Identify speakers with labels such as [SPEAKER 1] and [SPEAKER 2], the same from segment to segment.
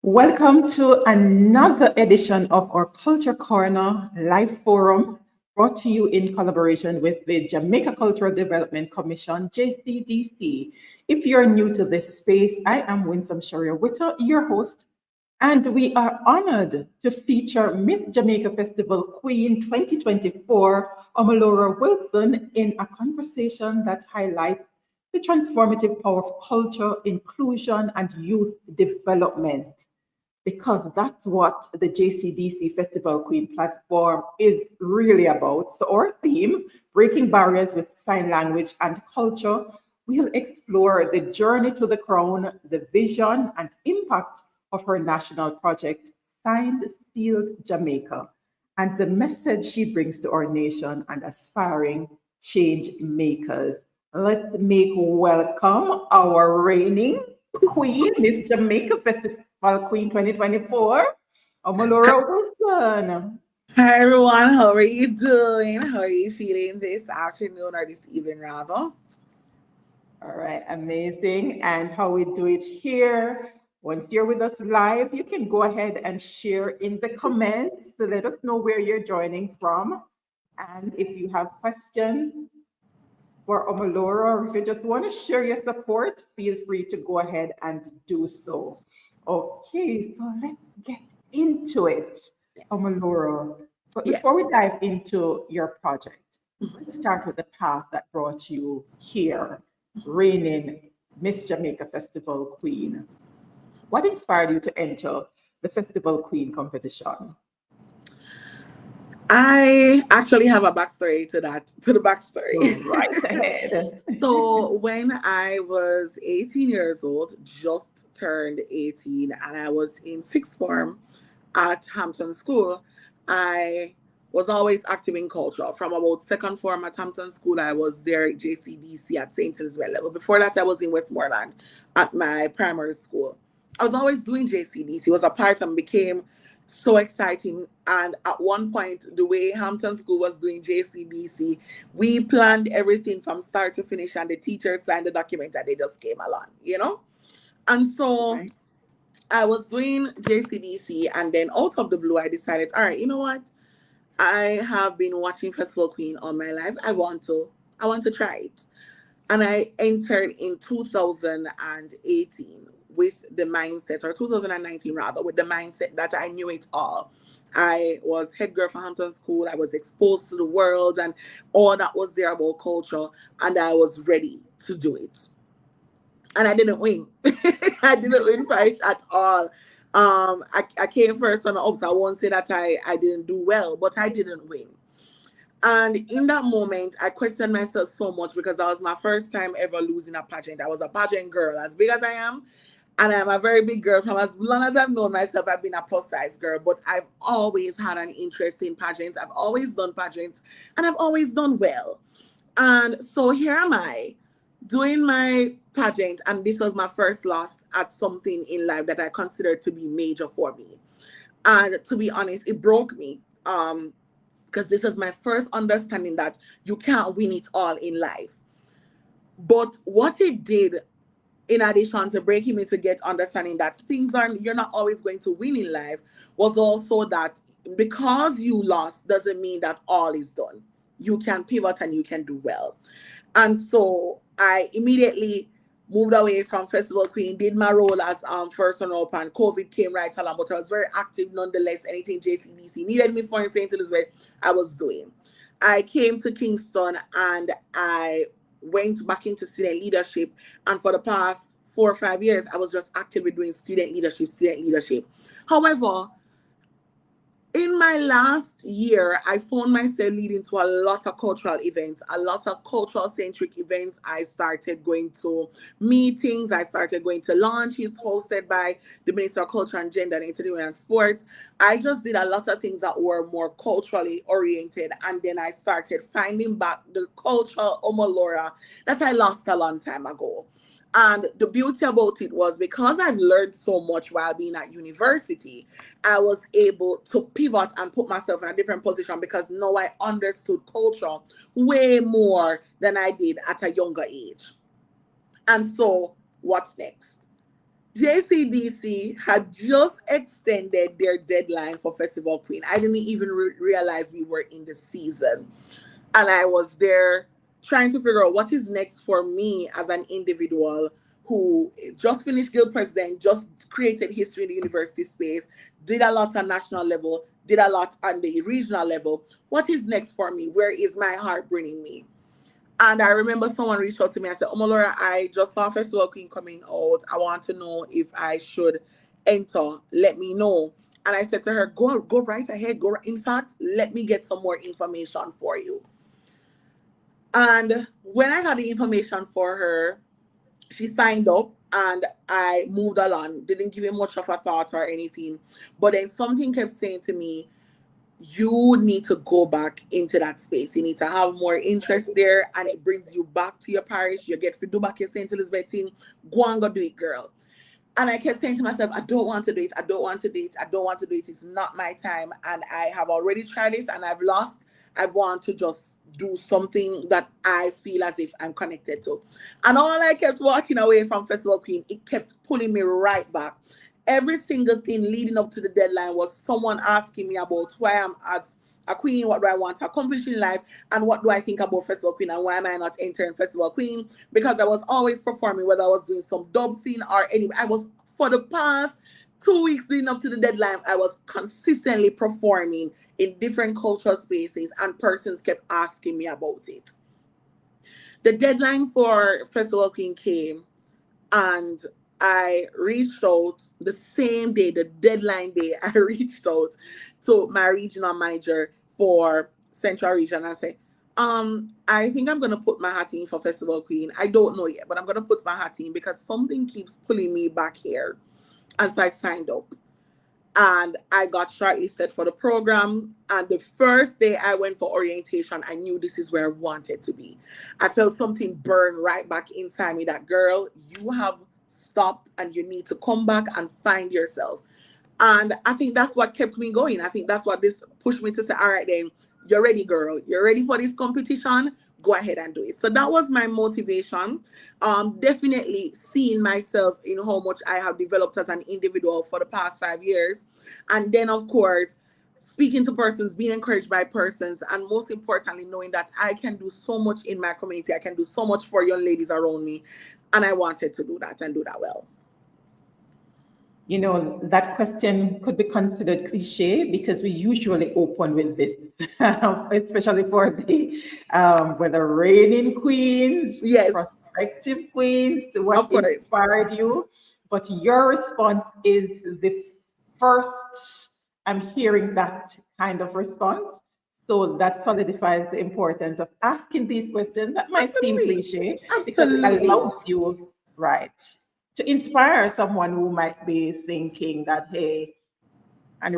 [SPEAKER 1] Welcome to another edition of our Culture Corner live forum brought to you in collaboration with the Jamaica Cultural Development Commission, JCDC. If you're new to this space, I am Winsome Sharia Witter, your host, and we are honored to feature Miss Jamaica Festival Queen 2024, Omolora Wilson, in a conversation that highlights the transformative power of culture, inclusion, and youth development, because that's what the JCDC Festival Queen platform is really about. So our theme, Breaking Barriers with Sign Language and Culture, we'll explore the journey to the crown, the vision and impact of her national project, Signed Sealed Jamaica, and the message she brings to our nation and aspiring change makers. Let's make welcome our reigning queen, Miss Jamaica Festival Queen 2024, Omolora Wilson.
[SPEAKER 2] Hi everyone, how are you doing? How are you feeling this afternoon or this evening rather?
[SPEAKER 1] All right, amazing. And how we do it here, once you're with us live, you can go ahead and share in the comments to let us know where you're joining from. And if you have questions for Omolora, or if you just want to share your support, feel free to go ahead and do so. Okay, so let's get into it,
[SPEAKER 2] Yes.
[SPEAKER 1] Omolora. But
[SPEAKER 2] Yes.
[SPEAKER 1] before we dive into your project, let's start with the path that brought you here, reigning Miss Jamaica Festival Queen. What inspired you to enter the Festival Queen competition?
[SPEAKER 2] I actually have a backstory to the backstory.
[SPEAKER 1] Go right ahead.
[SPEAKER 2] So when I was 18 years old, just turned 18, and I was in sixth form at Hampton School, I was always active in culture. From about second form at Hampton School, I was there at JCDC at St. Elizabeth level. Before that, I was in Westmoreland at my primary school. I was always doing JCDC, was a part and became so exciting. And at one point, the way Hampton School was doing JCDC, we planned everything from start to finish, and the teachers signed the document and they just came along. And so
[SPEAKER 1] Right.
[SPEAKER 2] I was doing JCDC, and then out of the blue, I decided, all right, you know what? I have been watching Festival Queen all my life. I want to try it. And I entered in 2018 with the mindset, or 2019 rather, with the mindset that I knew it all. I was head girl for Hampton School. I was exposed to the world and all that was there about culture, and I was ready to do it. And I didn't win. I didn't win fight at all. I came first on the ups. I won't say that I didn't do well, but I didn't win. And in that moment, I questioned myself so much because that was my first time ever losing a pageant. I was a pageant girl, as big as I am. And I'm a very big girl. From as long as I've known myself, I've been a plus size girl. But I've always had an interest in pageants. I've always done pageants. And I've always done well. And so here am I doing my pageant. And this was my first loss at something in life that I considered to be major for me. And to be honest, it broke me. Because this is my first understanding that you can't win it all in life. But what it did, in addition to breaking me to get understanding that you're not always going to win in life, was also that because you lost doesn't mean that all is done. You can pivot and you can do well. And so I immediately moved away from Festival Queen, did my role as first runner-up, and COVID came right along, but I was very active nonetheless. Anything JCBC needed me for in St. Elizabeth, I was doing. I came to Kingston and I went back into student leadership, and for the past 4 or 5 years, I was just actively doing student leadership. However, in my last year, I found myself leading to a lot of cultural events, a lot of cultural centric events. I started going to meetings. I started going to launches hosted by the Minister of Culture and Gender and Entertainment and Sports. I just did a lot of things that were more culturally oriented. And then I started finding back the cultural Omolora that I lost a long time ago. And the beauty about it was, because I've learned so much while being at university, I was able to pivot and put myself in a different position because now I understood culture way more than I did at a younger age. And so what's next? JCDC had just extended their deadline for Festival Queen. I didn't even realize we were in the season. And I was there trying to figure out what is next for me as an individual who just finished guild president, just created history in the university space, did a lot on national level, did a lot on the regional level. What is next for me? Where is my heart bringing me? And I remember someone reached out to me and said, Omolora, I just saw Festival Queen coming out. I want to know if I should enter. Let me know. And I said to her, go right ahead. In fact, let me get some more information for you. And when I got the information for her, she signed up and I moved along. Didn't give it much of a thought or anything. But then something kept saying to me, you need to go back into that space. You need to have more interest there, and it brings you back to your parish. You get to do back your St. Elizabeth thing. Go and go do it, girl. And I kept saying to myself, I don't want to do it. I don't want to do it. I don't want to do it. It's not my time. And I have already tried this and I've lost. I want to just do something that I feel as if I'm connected to. And all I kept walking away from Festival Queen, it kept pulling me right back. Every single thing leading up to the deadline was someone asking me about who I am as a queen, what do I want to accomplish in life, and what do I think about Festival Queen, and why am I not entering Festival Queen? Because I was always performing, whether I was doing some dub thing or any. I was, for the past 2 weeks leading up to the deadline, I was consistently performing in different cultural spaces, and persons kept asking me about it. The deadline for Festival Queen came, and I reached out the same day, the deadline day, I reached out to my regional manager for Central Region. I said, I think I'm going to put my hat in for Festival Queen. I don't know yet, but I'm going to put my hat in because something keeps pulling me back here. And so I signed up. And I got shortlisted for the program. And the first day I went for orientation, I knew this is where I wanted to be. I felt something burn right back inside me that, girl, you have stopped and you need to come back and find yourself. And I think that's what kept me going. I think that's what this pushed me to say, all right, then, you're ready, girl. You're ready for this competition. Go ahead and do it. So that was my motivation. Definitely seeing myself in how much I have developed as an individual for the past 5 years. And then, of course, speaking to persons, being encouraged by persons, and most importantly, knowing that I can do so much in my community. I can do so much for young ladies around me. And I wanted to do that and do that well.
[SPEAKER 1] You know, that question could be considered cliche because we usually open with this, especially for the whether reigning queens,
[SPEAKER 2] yes,
[SPEAKER 1] prospective queens, what inspired you. But your response is the first I'm hearing that kind of response. So that solidifies the importance of asking these questions that might seem cliche because it allows you, right, to inspire someone who might be thinking that, hey, and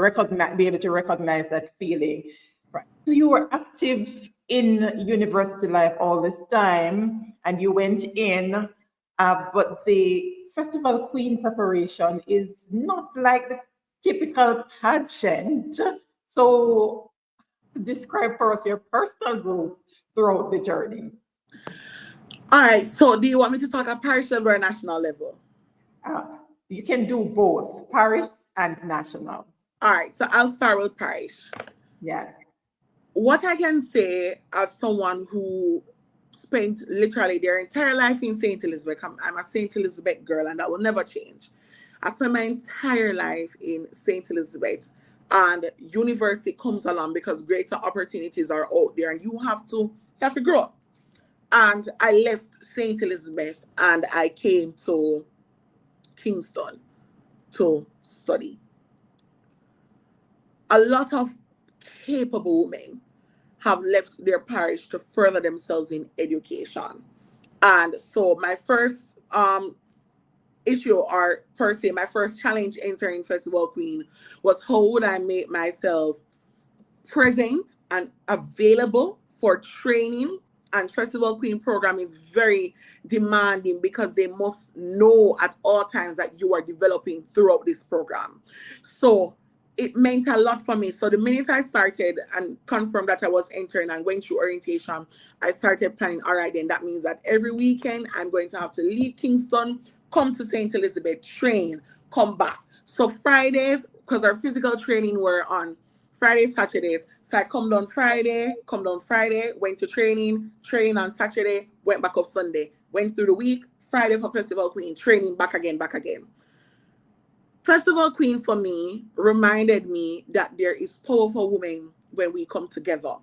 [SPEAKER 1] be able to recognize that feeling. Right. So you were active in university life all this time, and you went in, but the Festival Queen preparation is not like the typical pageant. So describe for us your personal growth throughout the journey.
[SPEAKER 2] All right. So do you want me to talk at parish level or national level?
[SPEAKER 1] You can do both, parish and national.
[SPEAKER 2] All right, so I'll start with parish.
[SPEAKER 1] Yes.
[SPEAKER 2] What I can say as someone who spent literally their entire life in St. Elizabeth, I'm a St. Elizabeth girl, and that will never change. I spent my entire life in St. Elizabeth, and university comes along because greater opportunities are out there, and you have to grow up. And I left St. Elizabeth and I came to Kingston to study. A lot of capable women have left their parish to further themselves in education. And so my first issue, or per se, my first challenge entering Festival Queen was how would I make myself present and available for training. And Festival Queen program is very demanding because they must know at all times that you are developing throughout this program. So it meant a lot for me. So the minute I started and confirmed that I was entering and went through orientation, I started planning, all right, then that means that every weekend I'm going to have to leave Kingston come to St. Elizabeth, train, come back. So Fridays, because our physical training were on Fridays, Saturdays. So I come down Friday, went to training, train on Saturday, went back up Sunday, went through the week, Friday for Festival Queen, training, back again, back again. Festival Queen for me reminded me that there is power for women when we come together.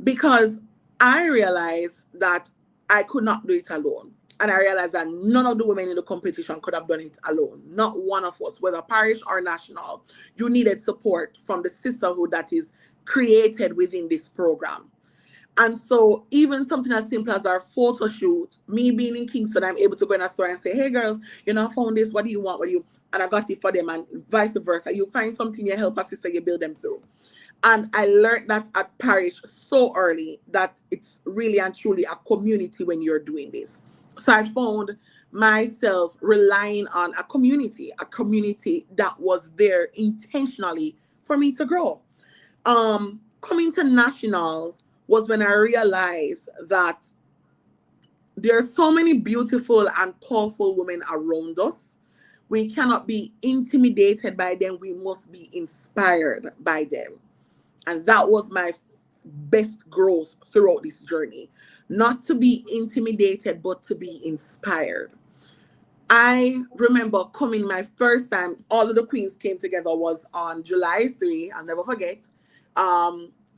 [SPEAKER 2] Because I realized that I could not do it alone. And I realized that none of the women in the competition could have done it alone. Not one of us, whether parish or national. You needed support from the sisterhood that is created within this program. And so even something as simple as our photo shoot, me being in Kingston, I'm able to go in a store and say, hey girls, you know, I found this, what do you want? What do you? And I got it for them, and vice versa. You find something, you help a sister, you build them through. And I learned that at parish so early that it's really and truly a community when you're doing this. So I found myself relying on a community that was there intentionally for me to grow. Coming to nationals was when I realized that there are so many beautiful and powerful women around us. We cannot be intimidated by them. We must be inspired by them. And that was my best growth throughout this journey. Not to be intimidated, but to be inspired. I remember coming my first time, all of the queens came together was on July 3, I'll never forget.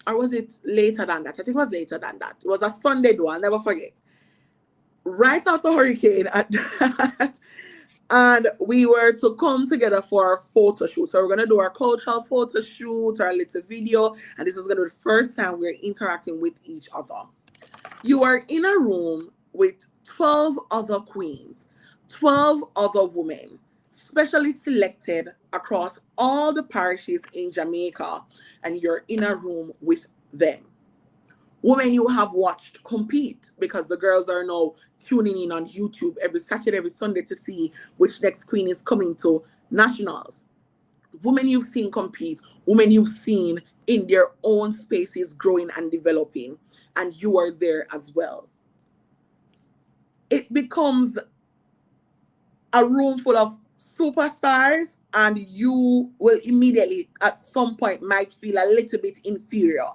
[SPEAKER 2] Or was it later than that? I think it was later than that. It was a Sunday though, I'll never forget. Right after hurricane at that, and we were to come together for our photo shoot. So we're going to do our cultural photo shoot, our little video, and this is going to be the first time we're interacting with each other. You are in a room with 12 other queens, 12 other women, specially selected across all the parishes in Jamaica, and you're in a room with them. Women you have watched compete, because the girls are now tuning in on YouTube every Saturday, every Sunday to see which next queen is coming to nationals. Women you've seen compete, women you've seen in their own spaces growing and developing, and you are there as well. It becomes a room full of superstars, and you will immediately at some point might feel a little bit inferior.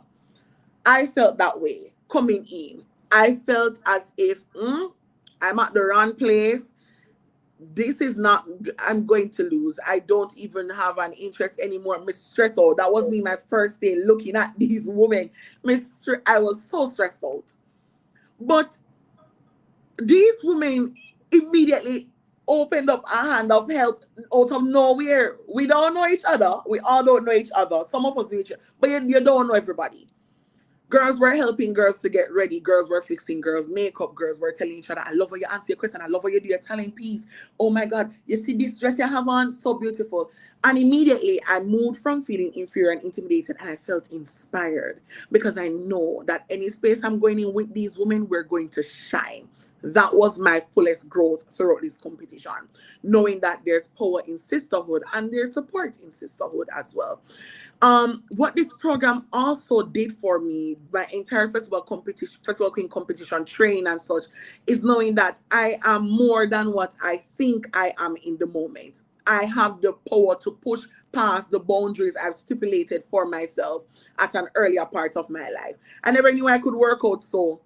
[SPEAKER 2] I felt that way coming in. I felt as if I'm at the wrong place. This is not, I'm going to lose. I don't even have an interest anymore. I'm stressed out. That was me my first day looking at these women. I was so stressed out. But these women immediately opened up a hand of help out of nowhere. We don't know each other. We all don't know each other. Some of us know each other, but you don't know everybody. Girls were helping girls to get ready. Girls were fixing girls' makeup. Girls were telling each other, I love how you answer your question. I love how you do your talent piece. Oh my God, you see this dress you have on? So beautiful. And immediately I moved from feeling inferior and intimidated, and I felt inspired, because I know that any space I'm going in with these women, we're going to shine. That was my fullest growth throughout this competition, knowing that there's power in sisterhood and there's support in sisterhood as well. What this program also did for me, my entire festival queen competition training and such, is knowing that I am more than what I think I am in the moment. I have the power to push past the boundaries I've stipulated for myself at an earlier part of my life. I never knew I could work out so.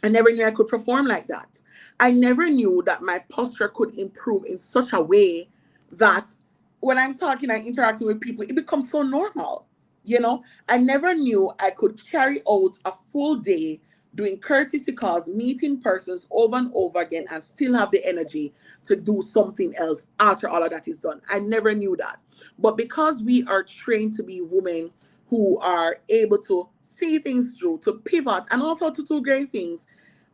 [SPEAKER 2] I never knew I could perform like that. I never knew that my posture could improve in such a way that when I'm talking and interacting with people, it becomes so normal. You know, I never knew I could carry out a full day doing courtesy calls, meeting persons over and over again, and still have the energy to do something else after all of that is done. I never knew that. But because we are trained to be women who are able to see things through, to pivot, and also to do great things,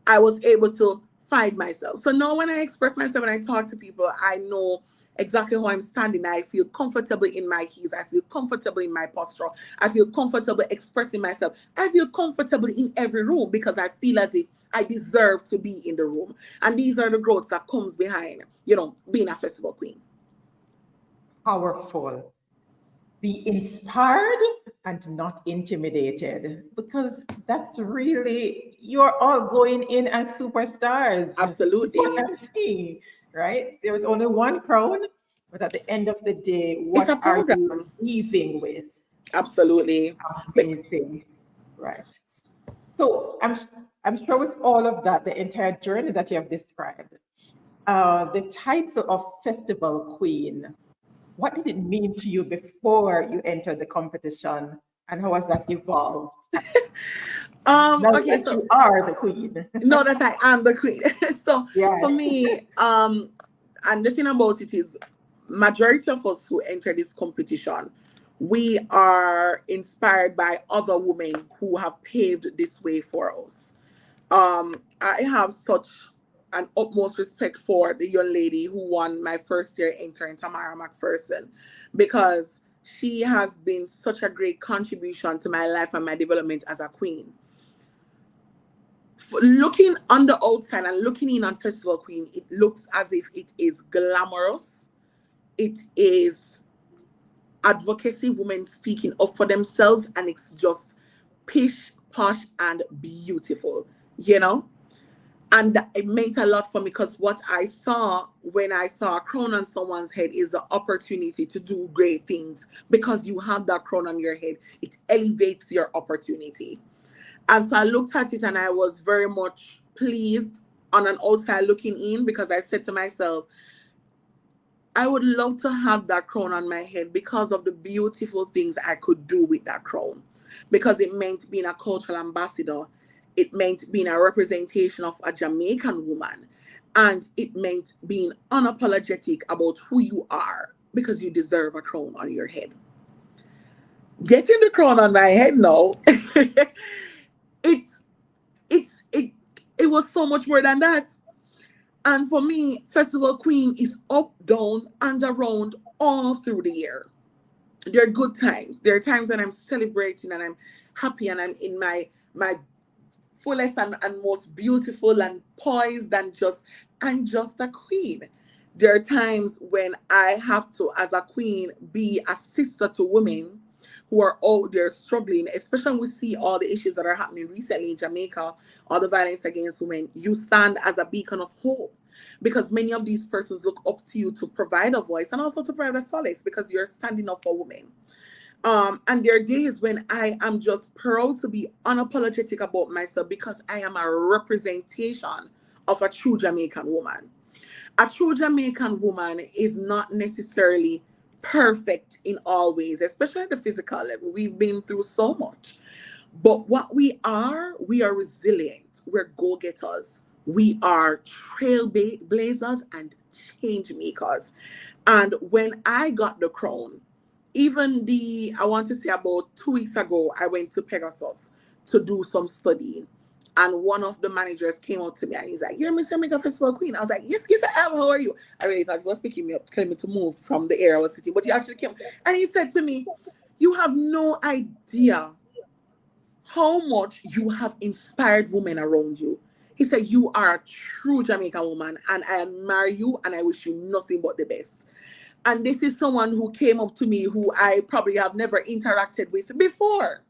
[SPEAKER 2] I was able to find myself. So now when I express myself and I talk to people, I know exactly how I'm standing. I feel comfortable in my heels. I feel comfortable in my posture. I feel comfortable expressing myself. I feel comfortable in every room, because I feel as if I deserve to be in the room. And these are the growths that comes behind, being a festival queen.
[SPEAKER 1] Powerful. be inspired and not intimidated, because that's really, you're all going in as superstars. Is what
[SPEAKER 2] Absolutely.
[SPEAKER 1] I'm saying, right? There's only one crown, but at the end of the day,
[SPEAKER 2] It's a
[SPEAKER 1] what are you
[SPEAKER 2] program.
[SPEAKER 1] leaving with?
[SPEAKER 2] Absolutely.
[SPEAKER 1] Amazing, right? So I'm sure with all of that, the entire journey that you have described, the title of Festival Queen, what did it mean to you before you entered the competition, and how has that evolved now
[SPEAKER 2] Okay,
[SPEAKER 1] that
[SPEAKER 2] so
[SPEAKER 1] you are the queen?
[SPEAKER 2] know that I am the queen. So for
[SPEAKER 1] Yes.
[SPEAKER 2] me, and the thing about it is, majority of us who enter this competition, we are inspired by other women who have paved this way for us. I have such an utmost respect for the young lady who won my first year intern, Tamara McPherson, because she has been such a great contribution to my life and my development as a queen. Looking on the outside and looking in on Festival Queen, it looks as if it is glamorous. It is advocacy, women speaking up for themselves, and it's just pish, posh, and beautiful, you know? And it meant a lot for me, because what I saw when I saw a crown on someone's head is the opportunity to do great things. Because you have that crown on your head, it elevates your opportunity. And so I looked at it and I was very much pleased on an outside looking in, because I said to myself, I would love to have that crown on my head because of the beautiful things I could do with that crown. Because it meant being a cultural ambassador. It meant being a representation of a Jamaican woman. And it meant being unapologetic about who you are, because you deserve a crown on your head. Getting the crown on my head now, it it it was so much more than that. And for me, Festival Queen is up, down, and around all through the year. There are good times. There are times when I'm celebrating and I'm happy and I'm in my fullest and most beautiful and poised and just a queen. There are times when I have to, as a queen, be a sister to women who are out there struggling, especially when we see all the issues that are happening recently in Jamaica, all the violence against women. You stand as a beacon of hope, because many of these persons look up to you to provide a voice and also to provide a solace, because you're standing up for women. And there are days when I am just proud to be unapologetic about myself, because I am a representation of a true Jamaican woman. A true Jamaican woman is not necessarily perfect in all ways, especially at the physical level. We've been through so much. But what we are resilient. We're go-getters. We are trailblazers and change makers. And when I got the crown, even I want to say about 2 weeks ago, I went to Pegasus to do some studying. And one of the managers came out to me and he's like, "You're Miss Jamaica Festival Queen." I was like, "Yes, yes, I am. How are you?" I really thought he was picking me up, telling me to move from the area I was sitting. But he actually came and he said to me, "You have no idea how much you have inspired women around you." He said, "You are a true Jamaican woman, and I admire you, and I wish you nothing but the best." And this is someone who came up to me who I probably have never interacted with before.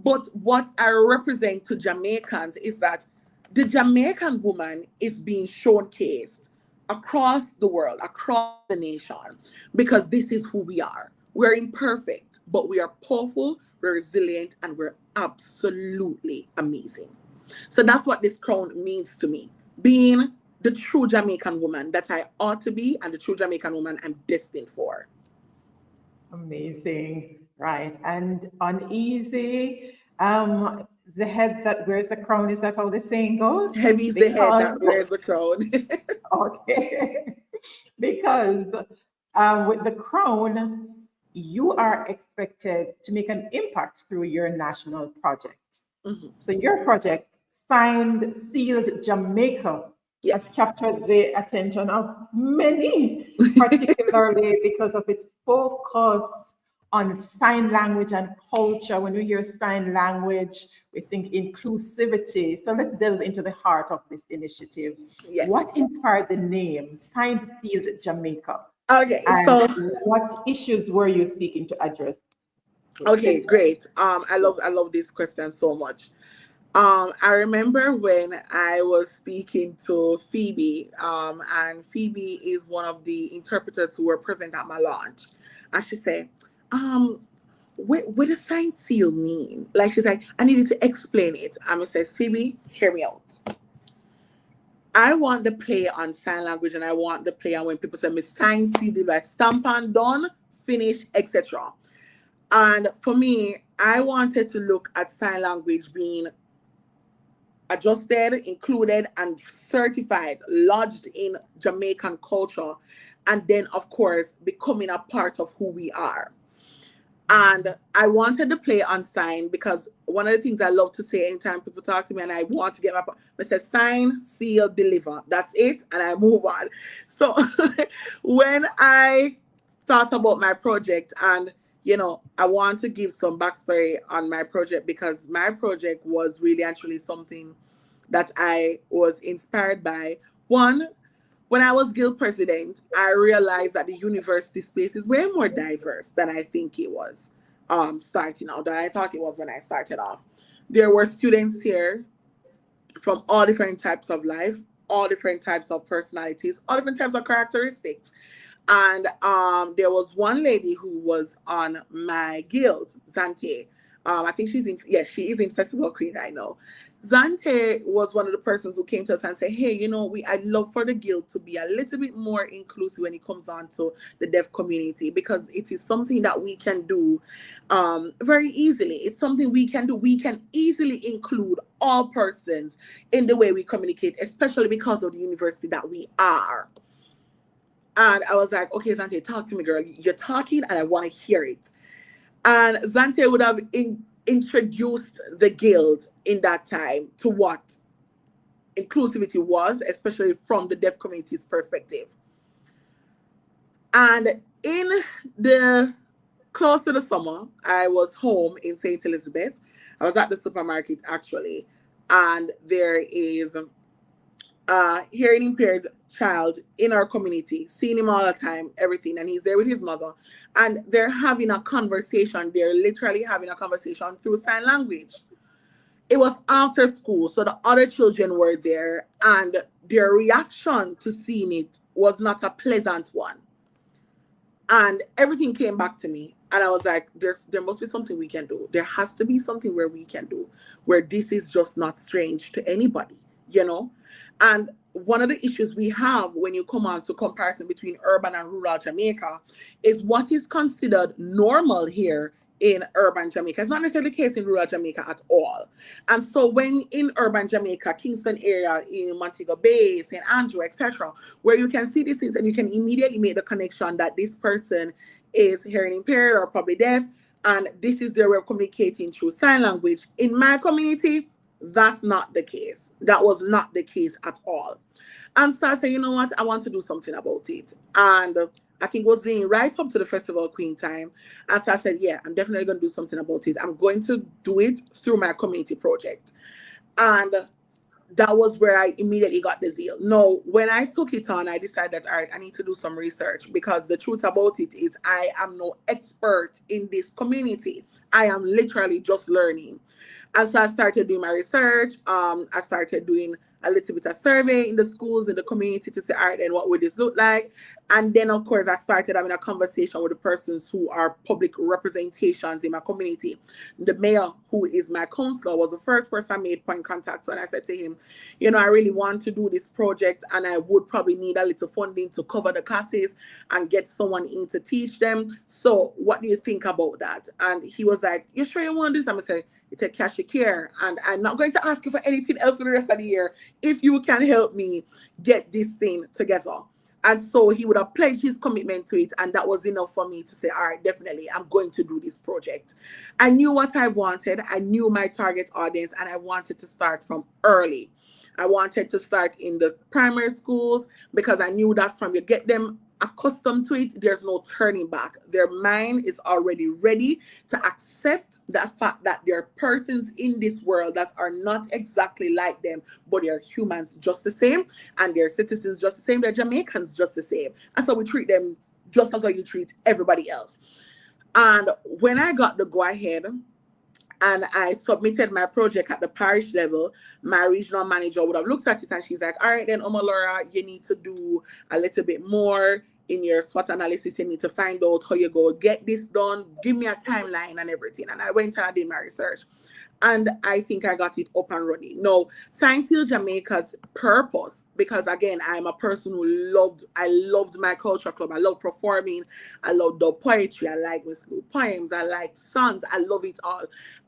[SPEAKER 2] But what I represent to Jamaicans is that the Jamaican woman is being showcased across the world, across the nation, because this is who we are. We're imperfect, but we are powerful, we're resilient, and we're absolutely amazing. So that's what this crown means to me. Being the true Jamaican woman that I ought to be, and the true Jamaican woman I'm destined for.
[SPEAKER 1] Amazing, right? And uneasy. The head that wears the crown, is that how the saying goes?
[SPEAKER 2] Heavy is the head
[SPEAKER 1] Because
[SPEAKER 2] that wears the crown.
[SPEAKER 1] okay, because with the crown, you are expected to make an impact through your national project.
[SPEAKER 2] Mhm.
[SPEAKER 1] So your project, signed, sealed Jamaica, has
[SPEAKER 2] Yes.
[SPEAKER 1] captured the attention of many, particularly because of its focus on sign language and culture. When we hear sign language, we think inclusivity. So let's delve into the heart of this initiative.
[SPEAKER 2] Yes.
[SPEAKER 1] What inspired the name Signed, Sealed Jamaica?
[SPEAKER 2] Okay.
[SPEAKER 1] And
[SPEAKER 2] So
[SPEAKER 1] what issues were you seeking to address?
[SPEAKER 2] Okay, great. I love this question so much. I remember when I was speaking to Phoebe, and Phoebe is one of the interpreters who were present at my launch, and she said, um, what does sign seal mean? Like she's like, I needed to explain it. And I says, Phoebe, hear me out. I want the play on sign language, and I want the play on when people say me sign seal, like stamp and done, finish, etc. And for me, I wanted to look at sign language being adjusted, included, and certified, lodged in Jamaican culture, and then, of course, becoming a part of who we are. And I wanted to play on sign because one of the things I love to say anytime people talk to me and I want to get I say sign, seal, deliver. That's it. And I move on. So when I thought about my project, and I want to give some backstory on my project, because my project was really actually something that I was inspired by. One, when I was guild president, I realized that the university space is way more diverse than I think it was starting out, than I thought it was when I started off. There were students here from all different types of life, all different types of personalities, all different types of characteristics. And there was one lady who was on my guild, Zante. I think she is in Festival Queen right now. Zante was one of the persons who came to us and said, hey, I'd love for the guild to be a little bit more inclusive when it comes on to the deaf community, because it is something that we can do very easily. It's something we can do. We can easily include all persons in the way we communicate, especially because of the university that we are. And I was like, okay, Zante, talk to me, girl. You're talking and I want to hear it. And Zante would have introduced the guild in that time to what inclusivity was, especially from the deaf community's perspective. And in the close to the summer, I was home in St. Elizabeth. I was at the supermarket actually, and there is hearing impaired child in our community, seeing him all the time, everything, and he's there with his mother, and they're having a conversation. They're literally having a conversation through sign language. It was after school, so the other children were there, and their reaction to seeing it was not a pleasant one. And everything came back to me, and I was like, there must be something we can do. There has to be something where we can do, where this is just not strange to anybody, And one of the issues we have when you come on to comparison between urban and rural Jamaica is what is considered normal here in urban Jamaica. It's not necessarily the case in rural Jamaica at all. And so when in urban Jamaica, Kingston area, in Montego Bay, St. Andrew, etc., where you can see these things and you can immediately make the connection that this person is hearing impaired or probably deaf, and this is their way of communicating through sign language. In my community, that's not the case. That was not the case at all. And so I said, you know what? I want to do something about it. And I think it was leading right up to the Festival Queen time. And so I said, yeah, I'm definitely going to do something about it. I'm going to do it through my community project. And that was where I immediately got the zeal. No, when I took it on, I decided that, all right, I need to do some research, because the truth about it is I am no expert in this community. I am literally just learning. And so I started doing my research. I started doing a little bit of survey in the schools, in the community, to say, all right, then what would this look like? And then, of course, I started having a conversation with the persons who are public representations in my community. The mayor, who is my counselor, was the first person I made point contact to. And I said to him, I really want to do this project, and I would probably need a little funding to cover the classes and get someone in to teach them. So what do you think about that? And he was like, you sure you want this? I'm going to say, it's a cash care, and I'm not going to ask you for anything else for the rest of the year if you can help me get this thing together. And so he would have pledged his commitment to it, and that was enough for me to say, all right, definitely, I'm going to do this project. I knew what I wanted. I knew my target audience, and I wanted to start from early. I wanted to start in the primary schools, because I knew that from you get them accustomed to it, there's no turning back. Their mind is already ready to accept that fact that there are persons in this world that are not exactly like them, but they're humans just the same, and they're citizens just the same, they're Jamaicans just the same. And so we treat them just as how you treat everybody else. And when I got the go ahead and I submitted my project at the parish level, my regional manager would have looked at it and she's like, all right, then Omolora, you need to do a little bit more in your SWOT analysis. You need to find out how you go get this done. Give me a timeline and everything. And I went and I did my research. And I think I got it up and running. Now, Sealed Jamaica's purpose, because again, I'm a person who loved my culture club. I love performing. I love the poetry. I like my school poems. I like songs. I love it all.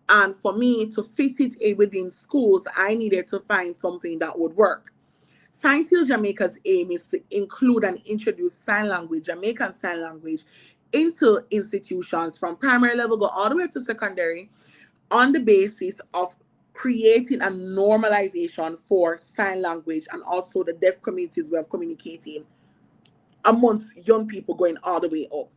[SPEAKER 2] And for me to fit it in within schools, I needed to find something that would work. Sealed Jamaica's aim is to include and introduce sign language, Jamaican Sign Language, into institutions from primary level go all the way to secondary, on the basis of creating a normalization for sign language and also the deaf community's way of communicating amongst young people going all the way up.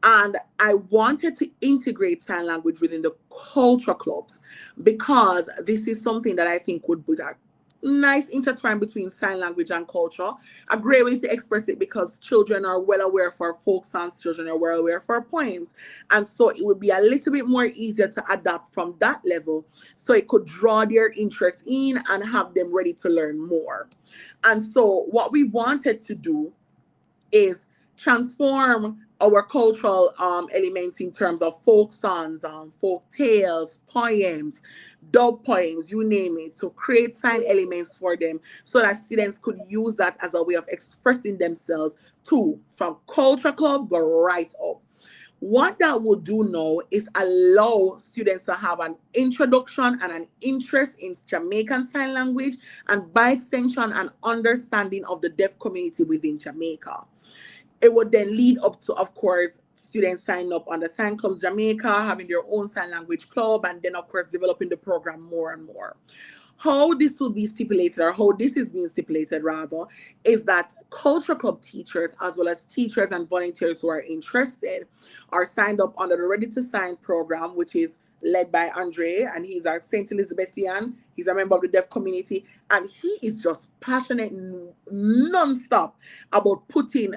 [SPEAKER 2] And I wanted to integrate sign language within the culture clubs because this is something that I think would be a nice intertwine between sign language and culture. A great way to express it because children are well aware for folk songs, children are well aware for poems. And so it would be a little bit more easier to adapt from that level so it could draw their interest in and have them ready to learn more. And so what we wanted to do is transform our cultural elements in terms of folk songs, folk tales, poems, dub poems, you name it, to create sign elements for them so that students could use that as a way of expressing themselves too, from culture club go right up. What that will do now is allow students to have an introduction and an interest in Jamaican Sign Language and by extension an understanding of the deaf community within Jamaica. It would then lead up to, of course, students signing up on the Sign Clubs Jamaica, having their own sign language club, and then, of course, developing the program more and more. How this will be stipulated, or how this is being stipulated rather, is that culture club teachers, as well as teachers and volunteers who are interested, are signed up under the Ready to Sign program, which is led by Andre, and he's our St. Elizabethan. He's a member of the deaf community, and he is just passionate non-stop about putting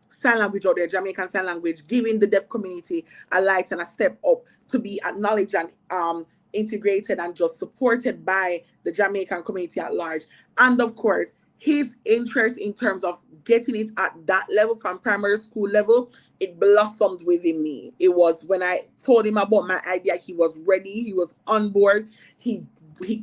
[SPEAKER 2] sign language out there, Jamaican Sign Language, giving the deaf community a light and a step up to be acknowledged and integrated and just supported by the Jamaican community at large. And of course, his interest in terms of getting it at that level from primary school level, it blossomed within me. It was when I told him about my idea, he was ready, he was on board, he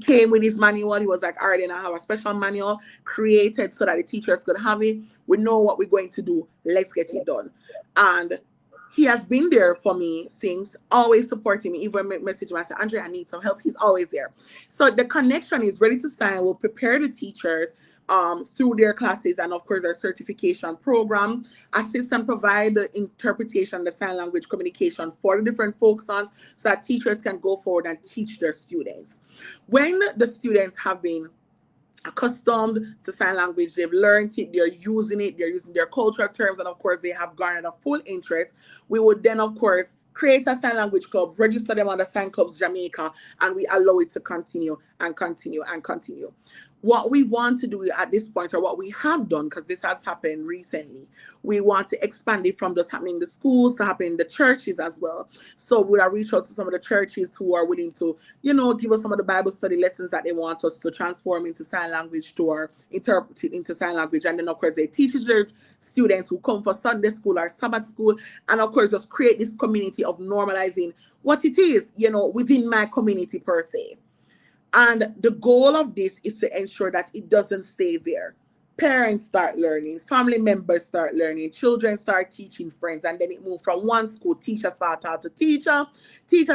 [SPEAKER 2] came with his manual. He was like, all right, then I have a special manual created so that the teachers could have it. We know what we're going to do. Let's get it done. And he has been there for me since, always supporting me. Even message him, I said, Andre, I need some help. He's always there. So the connection is Ready to Sign. We'll prepare the teachers through their classes and, of course, our certification program, assist and provide the interpretation, the sign language communication for the different folk songs so that teachers can go forward and teach their students. When the students have been accustomed to sign language, they've learned it, they're using their cultural terms, and of course they have garnered a full interest, we would then of course create a sign language club, register them on the Sign Clubs Jamaica, and we allow it to continue and continue and continue. What we want to do at this point, or what we have done, because this has happened recently, we want to expand it from just happening in the schools to happening in the churches as well. So we'll reach out to some of the churches who are willing to, give us some of the Bible study lessons that they want us to transform into sign language or interpret it into sign language. And then, of course, they teach their students who come for Sunday school or Sabbath school. And, of course, just create this community of normalizing what it is, within my community per se. And the goal of this is to ensure that it doesn't stay there. Parents start learning, family members start learning, children start teaching friends, and then it moves from one school, teacher start out to teacher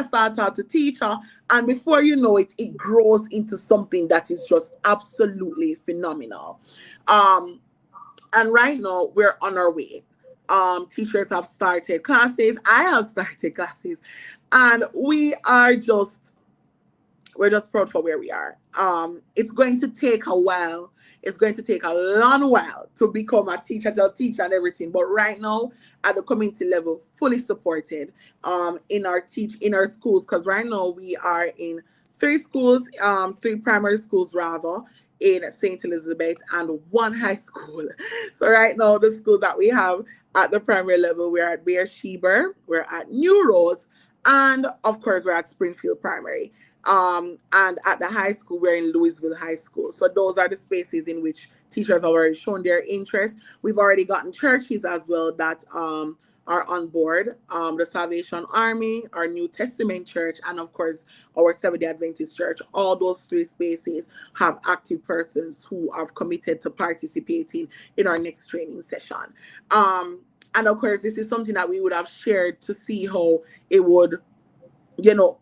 [SPEAKER 2] start out to teacher, and before you know it, it grows into something that is just absolutely phenomenal. And right now, we're on our way. Teachers have started classes, I have started classes, and we're just proud for where we are. It's going to take a while. It's going to take a long while to become a teacher and everything. But right now, at the community level, fully supported in our schools. Because right now we are in 3 schools, 3 primary schools rather, in St. Elizabeth and 1 high school. So right now, the schools that we have at the primary level, we're at Beersheba, we're at New Roads, and of course, we're at Springfield Primary. And at the high school, we're in Louisville High School. So those are the spaces in which teachers have already shown their interest. We've already gotten churches as well that are on board. The Salvation Army, our New Testament Church, and of course, our Seventh-day Adventist Church. All those three spaces have active persons who are committed to participating in our next training session. And of course, this is something that we would have shared to see how it would,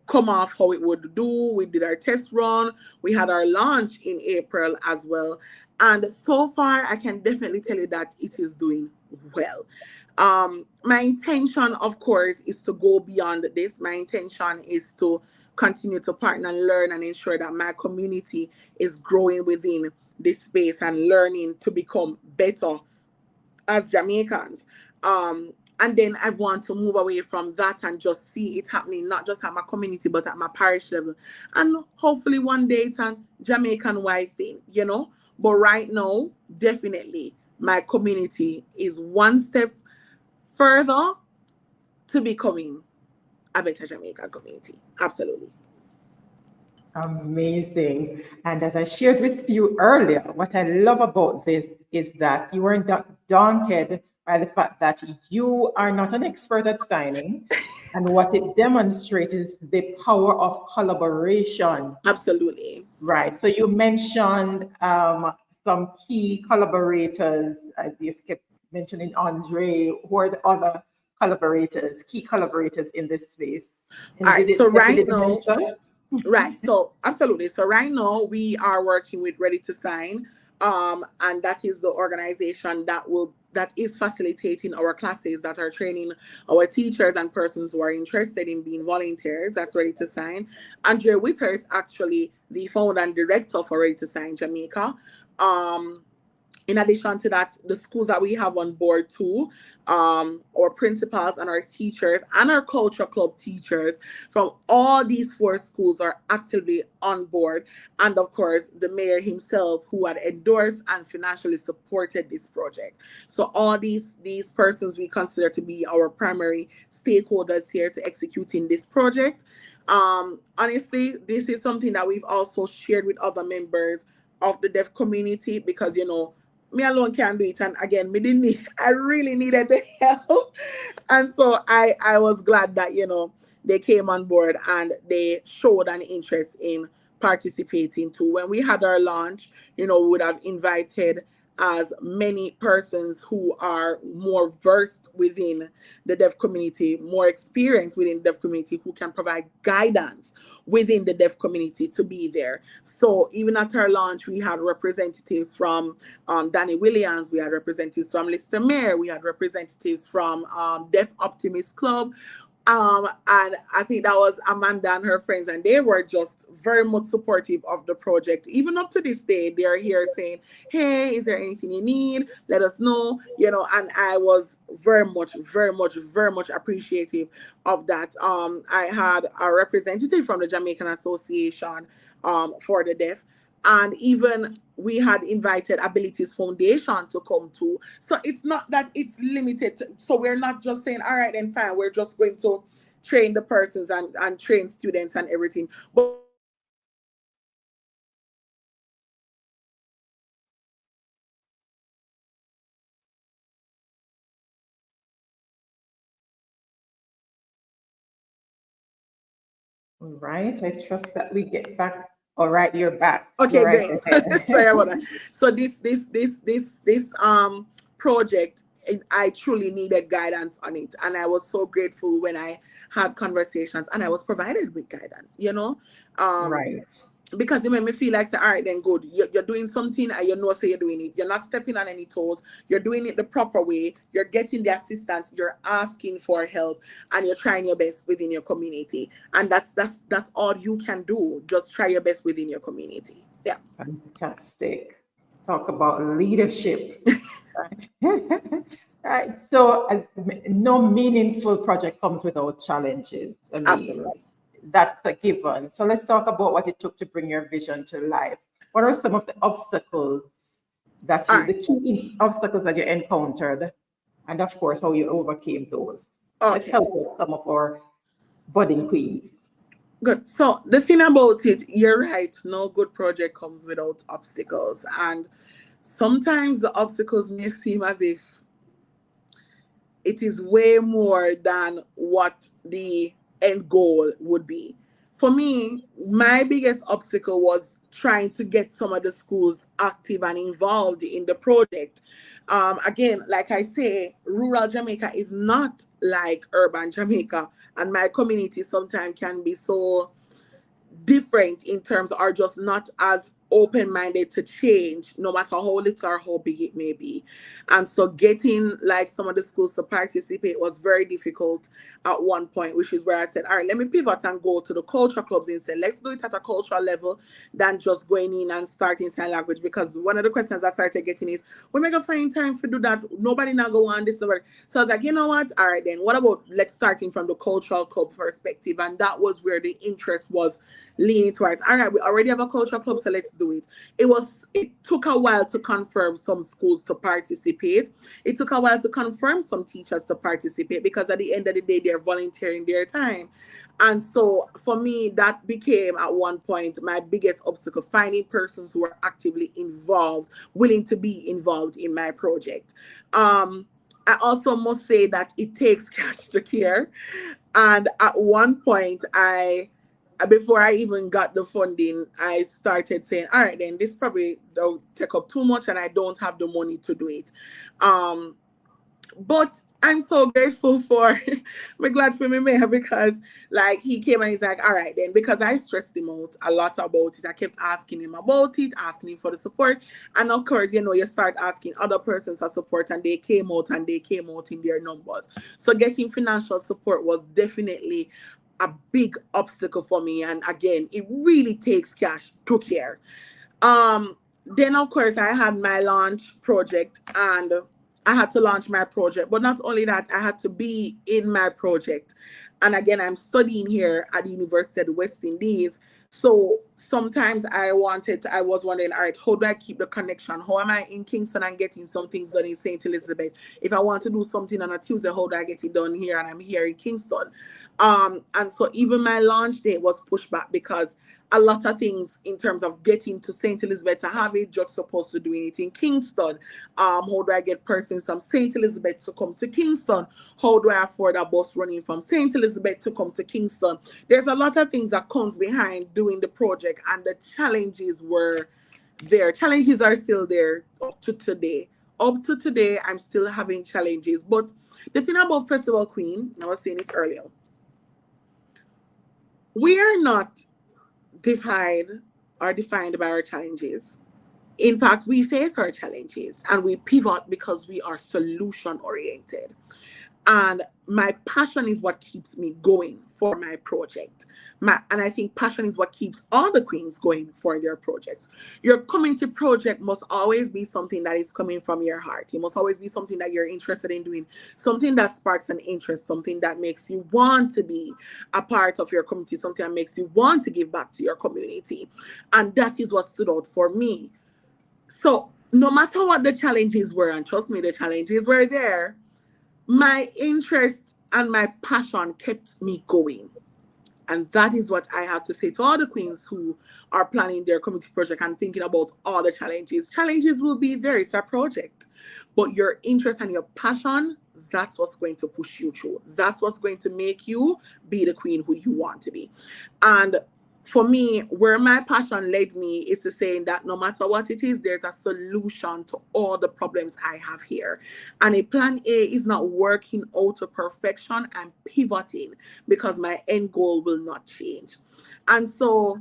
[SPEAKER 2] come off, how it would do. We did our test run. We had our launch in April as well. And so far, I can definitely tell you that it is doing well. My intention, of course, is to go beyond this. My intention is to continue to partner and learn and ensure that my community is growing within this space and learning to become better as Jamaicans. And then I want to move away from that and just see it happening, not just at my community, but at my parish level. And hopefully one day it's a Jamaican-wide thing, But right now, definitely, my community is one step further to becoming a better Jamaican community. Absolutely.
[SPEAKER 1] Amazing. And as I shared with you earlier, what I love about this is that you weren't daunted by the fact that you are not an expert at signing. And what it demonstrates is the power of collaboration.
[SPEAKER 2] Absolutely.
[SPEAKER 1] Right. So you mentioned some key collaborators. You've kept mentioning Andre. Who are the other key collaborators in this space?
[SPEAKER 2] All right. So right now, right. So absolutely. So right now we are working with Ready to Sign. And that is the organization that is facilitating our classes, that are training our teachers and persons who are interested in being volunteers. That's Ready to Sign. Andre Witter is actually the founder and director for Ready to Sign Jamaica. In addition to that, the schools that we have on board too, our principals and our teachers and our culture club teachers from all these 4 schools are actively on board. And of course, the mayor himself, who had endorsed and financially supported this project. So all these persons we consider to be our primary stakeholders here to executing this project. Honestly, this is something that we've also shared with other members of the deaf community, because me alone can't do it. And again, I really needed the help. And so I was glad that, they came on board and they showed an interest in participating too. When we had our launch, we would have invited as many persons who are more versed within the deaf community, more experienced within the deaf community, who can provide guidance within the deaf community to be there. So even at our launch, we had representatives from Danny Williams, we had representatives from Lister Mayor, we had representatives from Deaf Optimist Club, and I think that was Amanda and her friends, and they were just very much supportive of the project. Even up to this day, they're here saying, hey, is there anything you need? Let us know, and I was very much appreciative of that. I had a representative from the Jamaican Association for the Deaf, and even we had invited Abilities Foundation to come too. So it's not that it's limited. So we're not just saying, all right, then fine, we're just going to train the persons and train students and everything. But
[SPEAKER 1] all right. I trust that we get back. All right, you're back.
[SPEAKER 2] Okay,
[SPEAKER 1] you're
[SPEAKER 2] great.
[SPEAKER 1] Right.
[SPEAKER 2] Sorry about that. So this project, I truly needed guidance on it, and I was so grateful when I had conversations and I was provided with guidance.
[SPEAKER 1] Right.
[SPEAKER 2] Because it made me feel like, say, all right, then good. You're doing something and say you're doing it. You're not stepping on any toes. You're doing it the proper way. You're getting the assistance. You're asking for help, and you're trying your best within your community. And that's all you can do. Just try your best within your community. Yeah.
[SPEAKER 1] Fantastic. Talk about leadership. Right. So no meaningful project comes without challenges. I mean,
[SPEAKER 2] Absolutely.
[SPEAKER 1] That's a given. So let's talk about what it took to bring your vision to life. What are some of the obstacles the key obstacles that you encountered and of course, how you overcame those. Let's
[SPEAKER 2] Okay.
[SPEAKER 1] help out some of our budding queens.
[SPEAKER 2] Good. So the thing about it, you're right. No good project comes without obstacles, and sometimes the obstacles may seem as if it is way more than what the end goal would be. For me, my biggest obstacle was trying to get some of the schools active and involved in the project. Again, like I say, rural Jamaica is not like urban Jamaica, and my community sometimes can be so different in terms, are just not as open-minded to change, no matter how little or how big it may be. And so getting like some of the schools to participate was very difficult at one point, which is where I said, all right, let me pivot and go to the culture clubs and say, let's do it at a cultural level than just going in and starting sign language. Because one of the questions I started getting is, we make a find time to do that, nobody now go on this. So I was like, you know what, all right then, what about let's starting from the cultural club perspective? And that was where the interest was leaning towards. All right, we already have a cultural club, so let's do it. It took a while to confirm some schools to participate. It took a while to confirm some teachers to participate, because at the end of the day, they're volunteering their time. And so for me, that became at one point my biggest obstacle, finding persons who are actively involved, willing to be involved in my project. I also must say that it takes cash to care. And at one point, before I even got the funding, I started saying, all right, then this probably don't take up too much and I don't have the money to do it. But I'm so grateful for, I'm glad for me, Mayor, because like he came and he's like, all right, then, because I stressed him out a lot about it. I kept asking him about it, asking him for the support. And of course, you start asking other persons for support, and they came out in their numbers. So getting financial support was definitely a big obstacle for me. And again, it really takes cash to care. Then of course I had my launch project, and I had to launch my project. But not only that, I had to be in my project. And again, I'm studying here at the University of the West Indies. So sometimes I was wondering, all right, how do I keep the connection? How am I in Kingston and getting some things done in St. Elizabeth? If I want to do something on a Tuesday, how do I get it done here? And I'm here in Kingston. And so even my launch date was pushed back, because a lot of things in terms of getting to St. Elizabeth to have it, just supposed to doing it in Kingston. How do I get persons from St. Elizabeth to come to Kingston? How do I afford a bus running from St. Elizabeth to come to Kingston? There's a lot of things that comes behind doing the project, and the challenges were there. Challenges are still there up to today. Up to today, I'm still having challenges. But the thing about Festival Queen, I was saying it earlier, we are not defined by our challenges. In fact, we face our challenges and we pivot because we are solution oriented. And my passion is what keeps me going for my project. And I think passion is what keeps all the queens going for their projects. Your community project must always be something that is coming from your heart. It must always be something that you're interested in doing, something that sparks an interest, something that makes you want to be a part of your community, something that makes you want to give back to your community. And that is what stood out for me. So no matter what the challenges were, and trust me, the challenges were there, my interest and my passion kept me going. And that is what I have to say to all the queens who are planning their community project and thinking about all the challenges. Challenges will be there, it's a project. But your interest and your passion, that's what's going to push you through. That's what's going to make you be the queen who you want to be. And for me, where my passion led me is to saying that no matter what it is, there's a solution to all the problems I have here. And a plan A is not working out to perfection. I'm pivoting because my end goal will not change. And so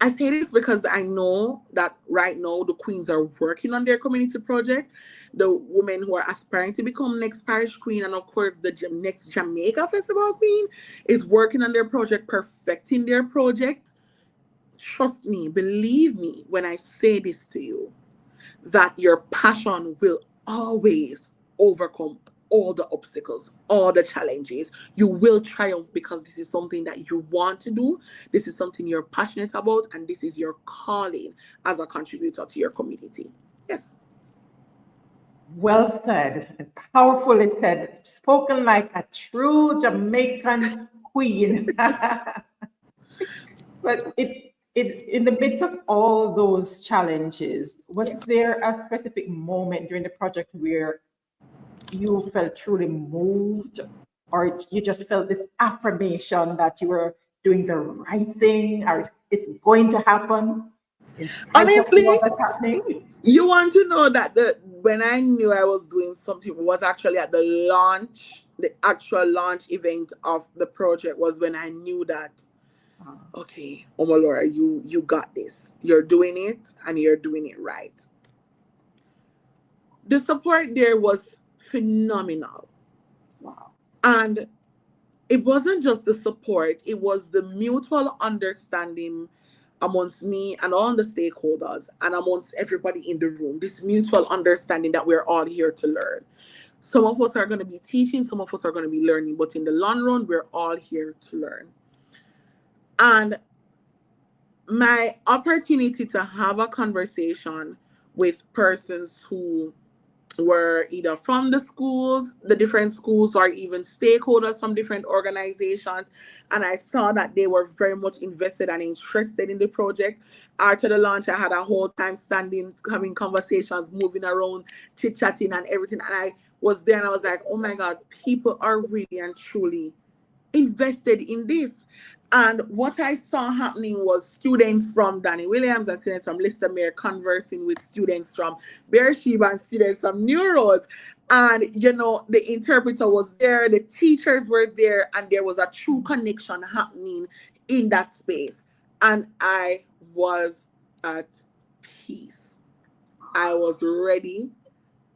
[SPEAKER 2] I say this because I know that right now the queens are working on their community project. The women who are aspiring to become next parish queen, and of course the next Jamaica Festival queen, is working on their project, perfecting their project. Trust me, believe me when I say this to you, that your passion will always overcome all the obstacles, all the challenges. You will triumph because this is something that you want to do. This is something you're passionate about, and this is your calling as a contributor to your community. Yes.
[SPEAKER 1] Well said, and powerfully said, spoken like a true Jamaican queen. But in the midst of all those challenges, was
[SPEAKER 2] Yes.
[SPEAKER 1] there a specific moment during the project where you felt truly moved, or you just felt this affirmation that you were doing the right thing, or it's going to happen in spite of
[SPEAKER 2] Honestly,
[SPEAKER 1] what was happening?
[SPEAKER 2] you want to know that the when I knew I was doing something was actually at the launch, the actual launch event of the project was when I knew that,
[SPEAKER 1] Ah,
[SPEAKER 2] okay, Omolora, you got this. You're doing it and you're doing it right. The support there was phenomenal.
[SPEAKER 1] wow.
[SPEAKER 2] And it wasn't just the support, it was the mutual understanding amongst me and all the stakeholders and amongst everybody in the room. This mutual understanding that we're all here to learn. Some of us are going to be teaching, some of us are going to be learning, but in the long run, we're all here to learn. And my opportunity to have a conversation with persons who were either from the schools, the different schools, or even stakeholders from different organizations. And I saw that they were very much invested and interested in the project. After the launch, I had a whole time standing, having conversations, moving around, chit chatting, and everything. And I was there and I was like, oh my God, people are really and truly invested in this. And what I saw happening was students from Danny Williams and students from Lister Mayer conversing with students from Beersheba and students from New Roads. And, you know, the interpreter was there, the teachers were there, and there was a true connection happening in that space. And I was at peace. I was ready.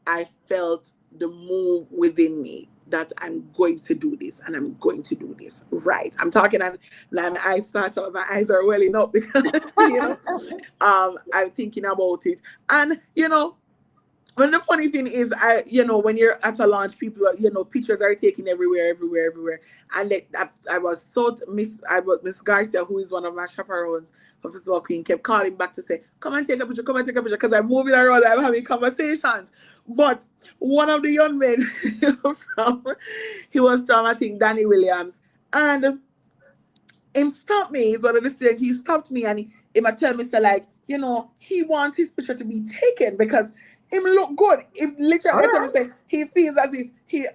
[SPEAKER 2] I felt the move within me that I'm going to do this and I'm going to do this right. I'm talking and my eyes start up, my eyes are welling up because I'm thinking about it. And when the funny thing is, when you're at a launch, people are, pictures are taken everywhere. And I was so Miss Garcia, who is one of my chaperones, Professor Queen, kept calling back to say, come and take a picture, because I'm moving around, I'm having conversations. But one of the young men he was from, I think, Danny Williams, and him stopped me. He's one of the students. He stopped me and he might tell me, say, like, he wants his picture to be taken because him look good. Him
[SPEAKER 1] All
[SPEAKER 2] literally, I tell me,
[SPEAKER 1] right.
[SPEAKER 2] say, he feels as if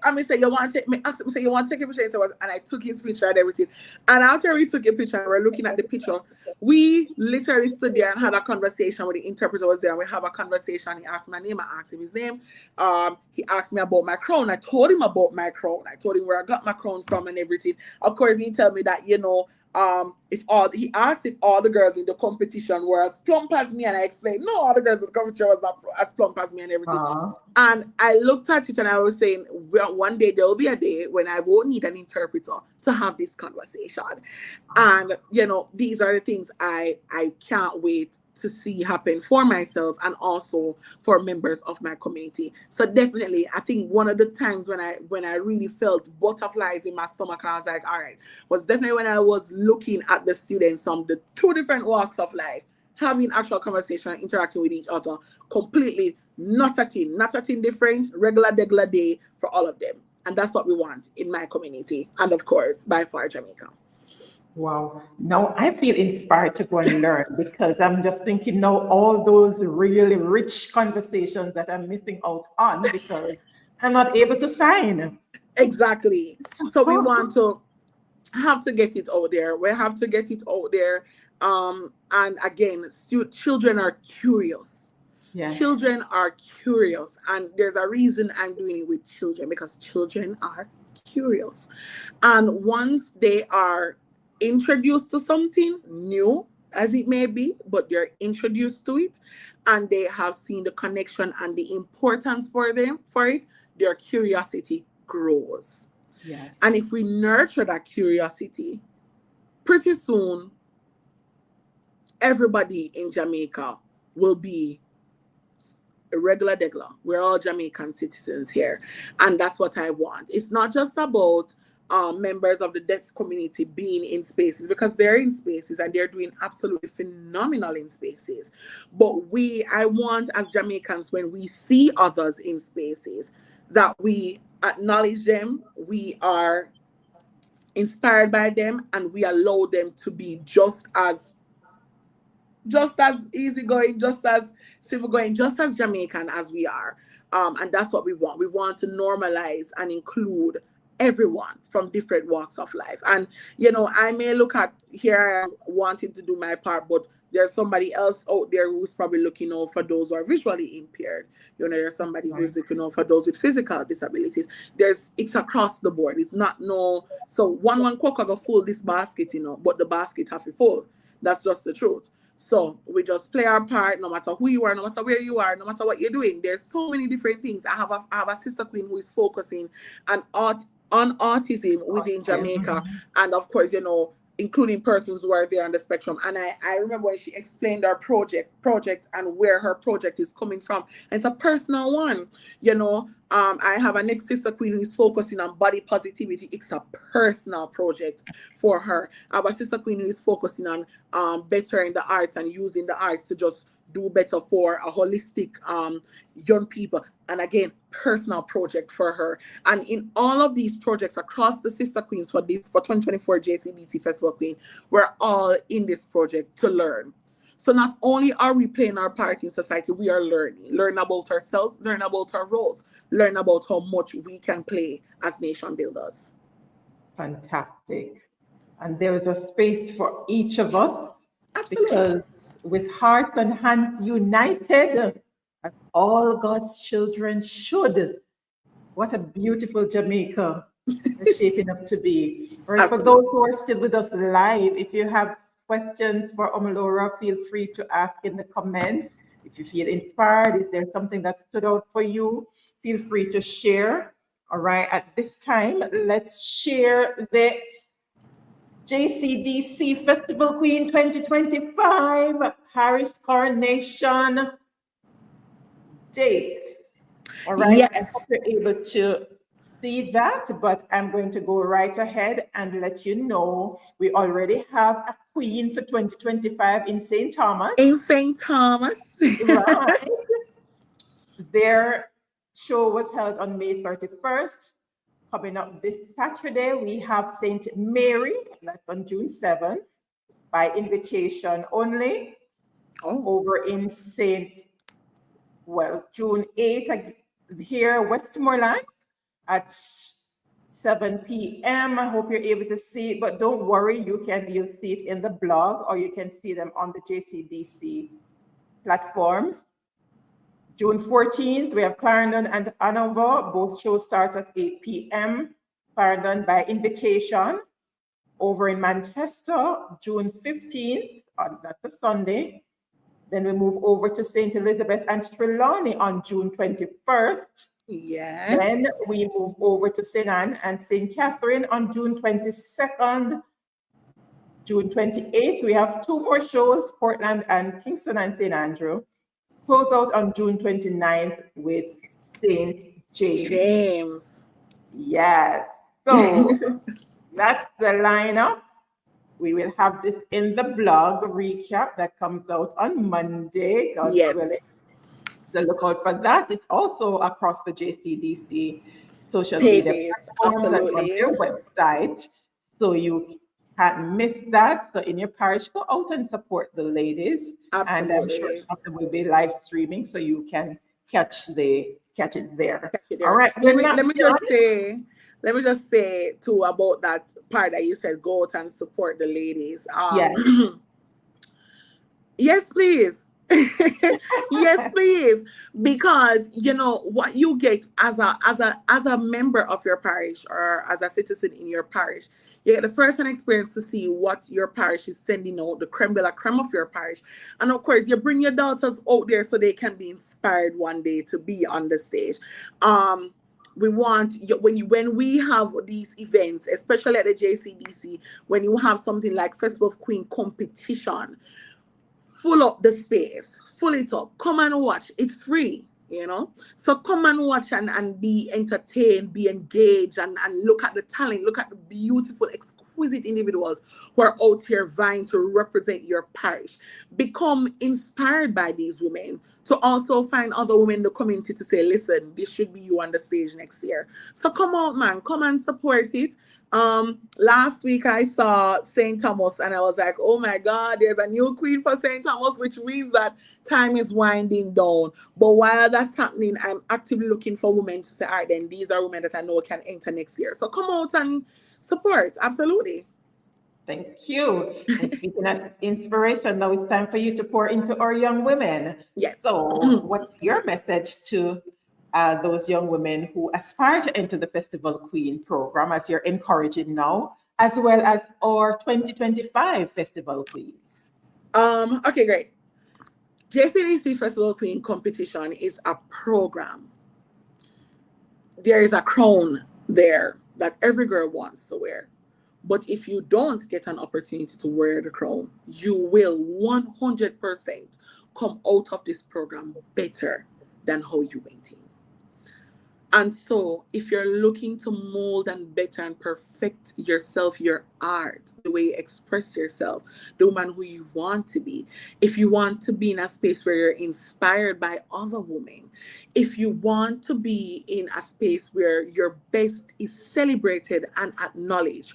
[SPEAKER 2] I mean, say, you want to take me, ask him, say, you want to take a picture? And I took his picture and everything. And after we took a picture and we're looking at the picture, we literally stood there and had a conversation with the interpreter was there. And we have a conversation. He asked my name. I asked him his name. He asked me about my crown. I told him about my crown. I told him where I got my crown from and everything. Of course, he told me that, he asked if all the girls in the competition were as plump as me, and I explained, no, all the girls in the competition was not as plump as me and everything. And I looked at it and I was saying, well, one day there will be a day when I won't need an interpreter to have this conversation. And these are the things I can't wait to see happen for myself and also for members of my community. So definitely, I think one of the times when I really felt butterflies in my stomach, and I was like, all right, was definitely when I was looking at the students from the two different walks of life, having actual conversation and interacting with each other, completely not a thing different, regular day for all of them. And that's what we want in my community. And of course, by far, Jamaica.
[SPEAKER 1] Wow. Now I feel inspired to go and learn because I'm just thinking now all those really rich conversations that I'm missing out on because I'm not able to sign.
[SPEAKER 2] Exactly. So we want to have to get it out there. We have to get it out there. And again, children are curious.
[SPEAKER 1] Yes.
[SPEAKER 2] Children are curious. And there's a reason I'm doing it with children, because children are curious. And once they are introduced to something new, as it may be, but they're introduced to it and they have seen the connection and the importance for it, their curiosity grows.
[SPEAKER 1] Yes.
[SPEAKER 2] And if we nurture that curiosity, pretty soon everybody in Jamaica will be a regular degla. We're all Jamaican citizens here. And that's what I want. It's not just about members of the deaf community being in spaces, because they're in spaces and they're doing absolutely phenomenal in spaces. But I want, as Jamaicans, when we see others in spaces, that we acknowledge them, we are inspired by them, and we allow them to be just as easygoing, just as simple going, just as Jamaican as we are. And that's what we want. We want to normalize and include everyone from different walks of life. And, I may look at here, I am wanting to do my part, but there's somebody else out there who's probably looking out for those who are visually impaired. There's somebody who's looking out for those with physical disabilities. It's across the board. It's not so one cook go full this basket, but the basket have to full. That's just the truth. So we just play our part, no matter who you are, no matter where you are, no matter what you're doing. There's so many different things. I have a sister queen who is focusing on autism within Jamaica, and of course, including persons who are there on the spectrum. And I remember when she explained our project and where her project is coming from. And it's a personal one. I have a next sister queen who is focusing on body positivity. It's a personal project for her. I have a sister queen who is focusing on bettering the arts and using the arts to just do better for a holistic young people. And again, personal project for her. And in all of these projects across the sister queens for 2024 JCBC Festival Queen, we're all in this project to learn. So not only are we playing our part in society, we are learn about ourselves, learn about our roles, learn about how much we can play as nation builders.
[SPEAKER 1] Fantastic. And there is a space for each of us.
[SPEAKER 2] Absolutely.
[SPEAKER 1] Because with hearts and hands united, as all God's children should. What a beautiful Jamaica is shaping up to be. Right, for those who are still with us live, if you have questions for Omolora, feel free to ask in the comments. If you feel inspired, if there's something that stood out for you, feel free to share. All right, at this time, let's share the JCDC Festival Queen 2025 Parish Coronation date. All right,
[SPEAKER 2] yes.
[SPEAKER 1] I hope you're able to see that, but I'm going to go right ahead and let you know we already have a queen for 2025 in St. Thomas.
[SPEAKER 2] In St. Thomas.
[SPEAKER 1] Right. Their show was held on May 31st. Coming up this Saturday, we have St. Mary, that's on June 7th, by invitation only. Over in June 8th, here, Westmoreland, at 7 p.m. I hope you're able to see it, but don't worry, you'll see it in the blog, or you can see them on the JCDC platforms. June 14th, we have Clarendon and Hanover. Both shows start at 8 p.m. Clarendon by invitation. Over in Manchester, June 15th, that's a Sunday. Then we move over to St. Elizabeth and Trelawney on June 21st.
[SPEAKER 2] Yes.
[SPEAKER 1] Then we move over to St. Anne and St. Catherine on June 22nd. June 28th, we have two more shows, Portland and Kingston and St. Andrew. Close out on June 29th with St. James. Yes. So that's the lineup. We will have this in the blog recap that comes out on Monday. God willing. So look out for that. It's also across the JCDC social media platforms and on their website. So you can't miss that. So in your parish, go out and support the ladies. Absolutely. And I'm sure something will be live streaming, so you can catch it there. All right.
[SPEAKER 2] Let me just say too about that part that you said, go out and support the ladies.
[SPEAKER 1] Yes.
[SPEAKER 2] Yes, please. Yes, please. Because what you get as a member of your parish or as a citizen in your parish, you get the first-hand experience to see what your parish is sending out, the creme de la creme of your parish. And of course, you bring your daughters out there so they can be inspired one day to be on the stage. We want when we have these events, especially at the JCDC, when you have something like Festival of Queen competition, full up the space, full it up. Come and watch. It's free. you know. So come and watch and be entertained, be engaged, and look at the talent, look at the beautiful, exquisite individuals who are out here vying to represent your parish. Become inspired by these women to also find other women in the community to say, listen, this should be you on the stage next year. So come out, man, come and support it. Last week I saw St. Thomas and I was like, oh my God, there's a new queen for St. Thomas, which means that time is winding down. But while that's happening, I'm actively looking for women to say, all right, then these are women that I know can enter next year. So come out and support. Absolutely.
[SPEAKER 1] Thank you. And speaking of inspiration, now it's time for you to pour into our young women.
[SPEAKER 2] Yes.
[SPEAKER 1] So, what's your message to those young women who aspire to enter the Festival Queen program, as you're encouraging now, as well as our 2025 Festival Queens?
[SPEAKER 2] Okay, great. JCDC Festival Queen competition is a program. There is a crown there that every girl wants to wear. But if you don't get an opportunity to wear the crown, you will 100% come out of this program better than how you went in. And so, if you're looking to mold and better and perfect yourself, your art, the way you express yourself, the woman who you want to be, if you want to be in a space where you're inspired by other women, if you want to be in a space where your best is celebrated and acknowledged,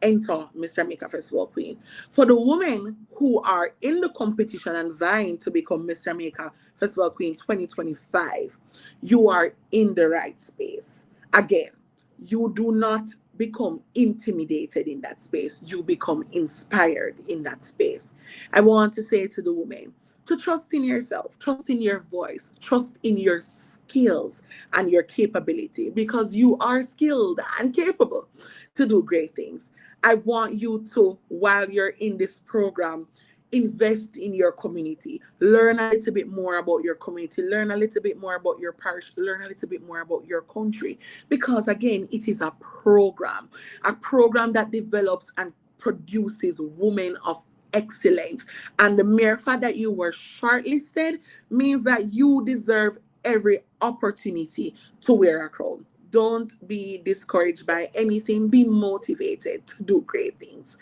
[SPEAKER 2] enter Miss Jamaica Festival Queen. For the women who are in the competition and vying to become Miss Jamaica Festival Queen 2025, you are in the right space. Again, you do not become intimidated in that space. You become inspired in that space. I want to say to the women to trust in yourself, trust in your voice, trust in your skills and your capability, because you are skilled and capable to do great things. I want you to, while you're in this program, invest in your community. Learn a little bit more about your community. Learn a little bit more about your parish. Learn a little bit more about your country. Because again, it is a program that develops and produces women of excellence. And the mere fact that you were shortlisted means that you deserve every opportunity to wear a crown. Don't be discouraged by anything. Be motivated to do great things.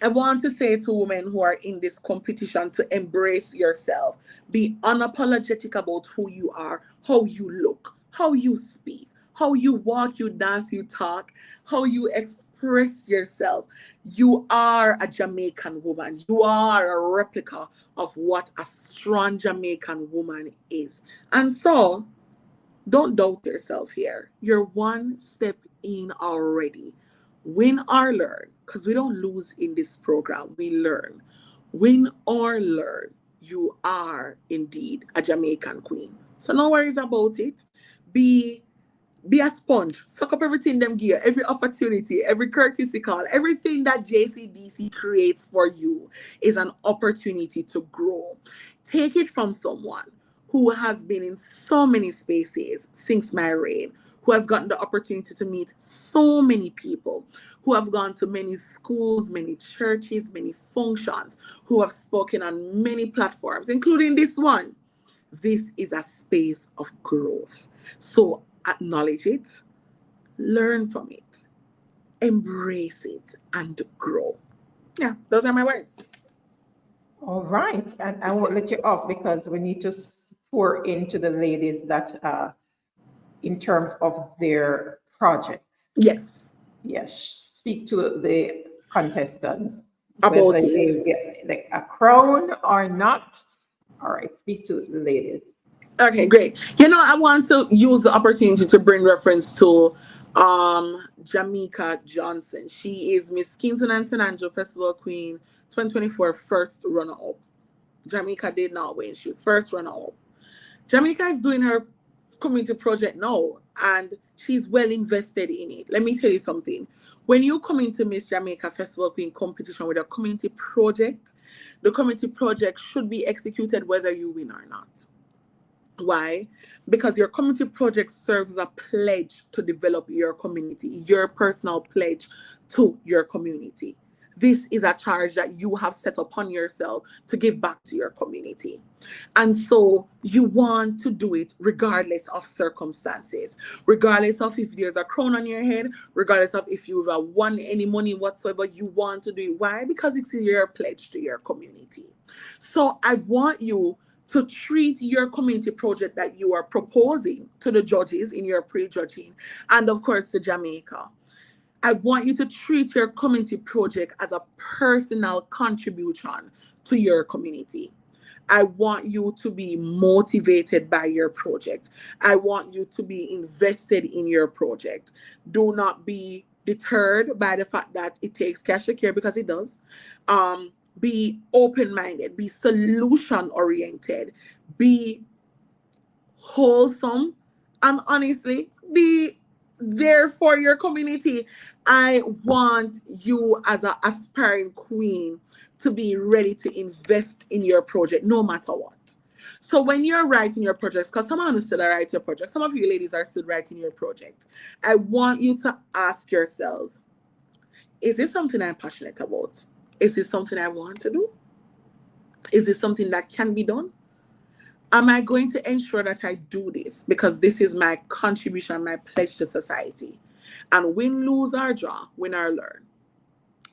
[SPEAKER 2] I want to say to women who are in this competition to embrace yourself. Be unapologetic about who you are, how you look, how you speak, how you walk, you dance, you talk, how you express yourself. You are a Jamaican woman. You are a replica of what a strong Jamaican woman is. And so, don't doubt yourself here. You're one step in already. Win or learn, because we don't lose in this program, we learn. Win or learn, you are indeed a Jamaican queen. So no worries about it. Be be a sponge. Suck up everything them gear, every opportunity, every courtesy call, everything that JCDC creates for you is an opportunity to grow. Take it from someone who has been in so many spaces since my reign, who has gotten the opportunity to meet so many people, who have gone to many schools, many churches, many functions, who have spoken on many platforms, including this one. This is a space of growth. So acknowledge it, learn from it, embrace it, and grow. Yeah, those are my words.
[SPEAKER 1] All right. And I won't let you off because we need to pour into the ladies that in terms of their projects.
[SPEAKER 2] Yes,
[SPEAKER 1] Yes. Speak to the contestants,
[SPEAKER 2] about
[SPEAKER 1] whether
[SPEAKER 2] it.
[SPEAKER 1] they get a crown or not. All right. Speak to the ladies.
[SPEAKER 2] Okay, great. I want to use the opportunity to bring reference to Jamaica Johnson. She is Miss Kingston and St. Andrew Festival Queen 2024 first runner up. Jamaica did not win. She was first runner up. Jamaica is doing her community project now, and she's well invested in it. Let me tell you something. When you come into Miss Jamaica Festival Queen competition with a community project, the community project should be executed whether you win or not. Why? Because your community project serves as a pledge to develop your community, your personal pledge to your community. This is a charge that you have set upon yourself to give back to your community. And so you want to do it regardless of circumstances, regardless of if there's a crown on your head, regardless of if you've won any money whatsoever, you want to do it. Why? Because it's your pledge to your community. So I want you to treat your community project that you are proposing to the judges in your pre-judging, and of course to Jamaica. I want you to treat your community project as a personal contribution to your community. I want you to be motivated by your project. I want you to be invested in your project. Do not be deterred by the fact that it takes cash to care, because it does. Be open-minded, be solution-oriented, be wholesome, and honestly, be there for your community. I want you as an aspiring queen to be ready to invest in your project no matter what. So when you're writing your projects, because some of you still write your project, some of you ladies are still writing your project, I want you to ask yourselves, is this something I'm passionate about? Is this something I want to do? Is this something that can be done? Am I going to ensure that I do this because this is my contribution, my pledge to society? And win, lose, or draw, win or learn,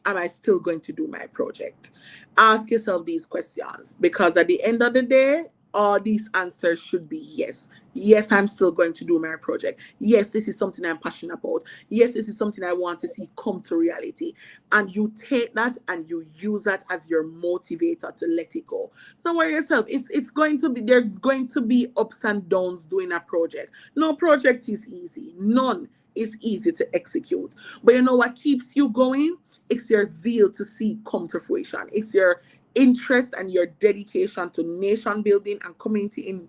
[SPEAKER 2] am I still going to do my project? Ask yourself these questions, because at the end of the day, all these answers should be yes. Yes, I'm still going to do my project. Yes, this is something I'm passionate about. Yes, this is something I want to see come to reality. And you take that and you use that as your motivator to let it go. Don't worry yourself. It's going to be, there's going to be ups and downs doing a project. No project is easy. None is easy to execute. But you know what keeps you going? It's your zeal to see come to fruition. It's your interest and your dedication to nation building and community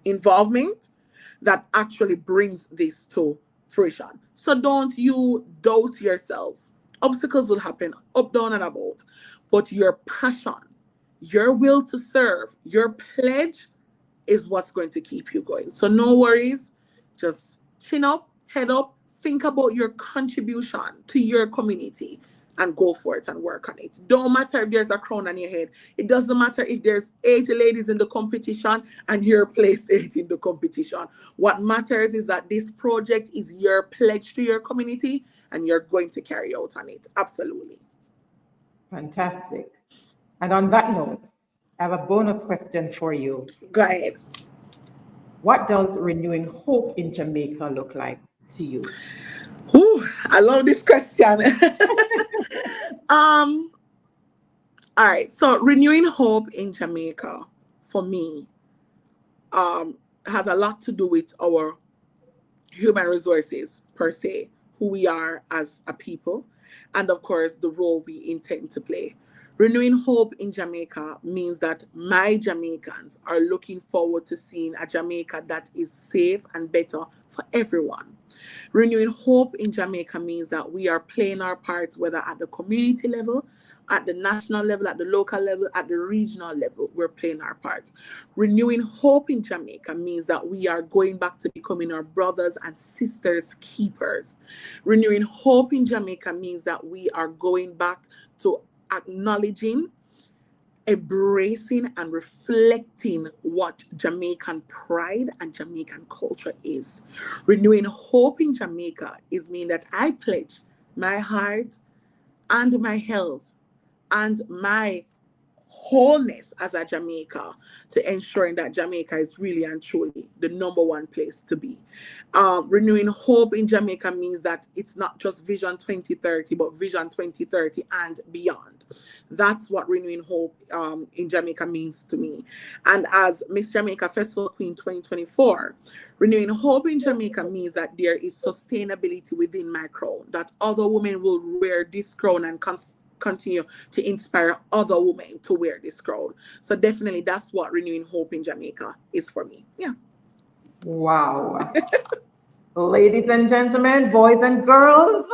[SPEAKER 2] involvement that actually brings this to fruition. So don't you doubt yourselves. Obstacles will happen up, down, and about. But your passion, your will to serve, your pledge is what's going to keep you going. So no worries. Just chin up, head up, think about your contribution to your community and go for it and work on it. Don't matter if there's a crown on your head. It doesn't matter if there's 80 ladies in the competition and you're placed 8 in the competition. What matters is that this project is your pledge to your community and you're going to carry out on it. Absolutely.
[SPEAKER 1] Fantastic. And on that note, I have a bonus question for you.
[SPEAKER 2] Go ahead.
[SPEAKER 1] What does renewing hope in Jamaica look like to you?
[SPEAKER 2] Ooh, I love this question. All right. So renewing hope in Jamaica for me has a lot to do with our human resources per se, who we are as a people, and of course the role we intend to play. Renewing hope in Jamaica means that my Jamaicans are looking forward to seeing a Jamaica that is safe and better for everyone. Renewing hope in Jamaica means that we are playing our parts, whether at the community level, at the national level, at the local level, at the regional level, we're playing our part. Renewing hope in Jamaica means that we are going back to becoming our brothers and sisters keepers. Renewing hope in Jamaica means that we are going back to acknowledging, embracing, and reflecting what Jamaican pride and Jamaican culture is. Renewing hope in Jamaica is mean that I pledge my heart and my health and my wholeness as a Jamaica to ensuring that Jamaica is really and truly the number one place to be. Renewing hope in Jamaica means that it's not just Vision 2030, but Vision 2030 and beyond. That's what renewing hope in Jamaica means to me. And as Miss Jamaica Festival Queen 2024, renewing hope in Jamaica means that there is sustainability within my crown, that other women will wear this crown and continue to inspire other women to wear this crown. So definitely that's what renewing hope in Jamaica is for me. Yeah.
[SPEAKER 1] Wow. Ladies and gentlemen, boys and girls,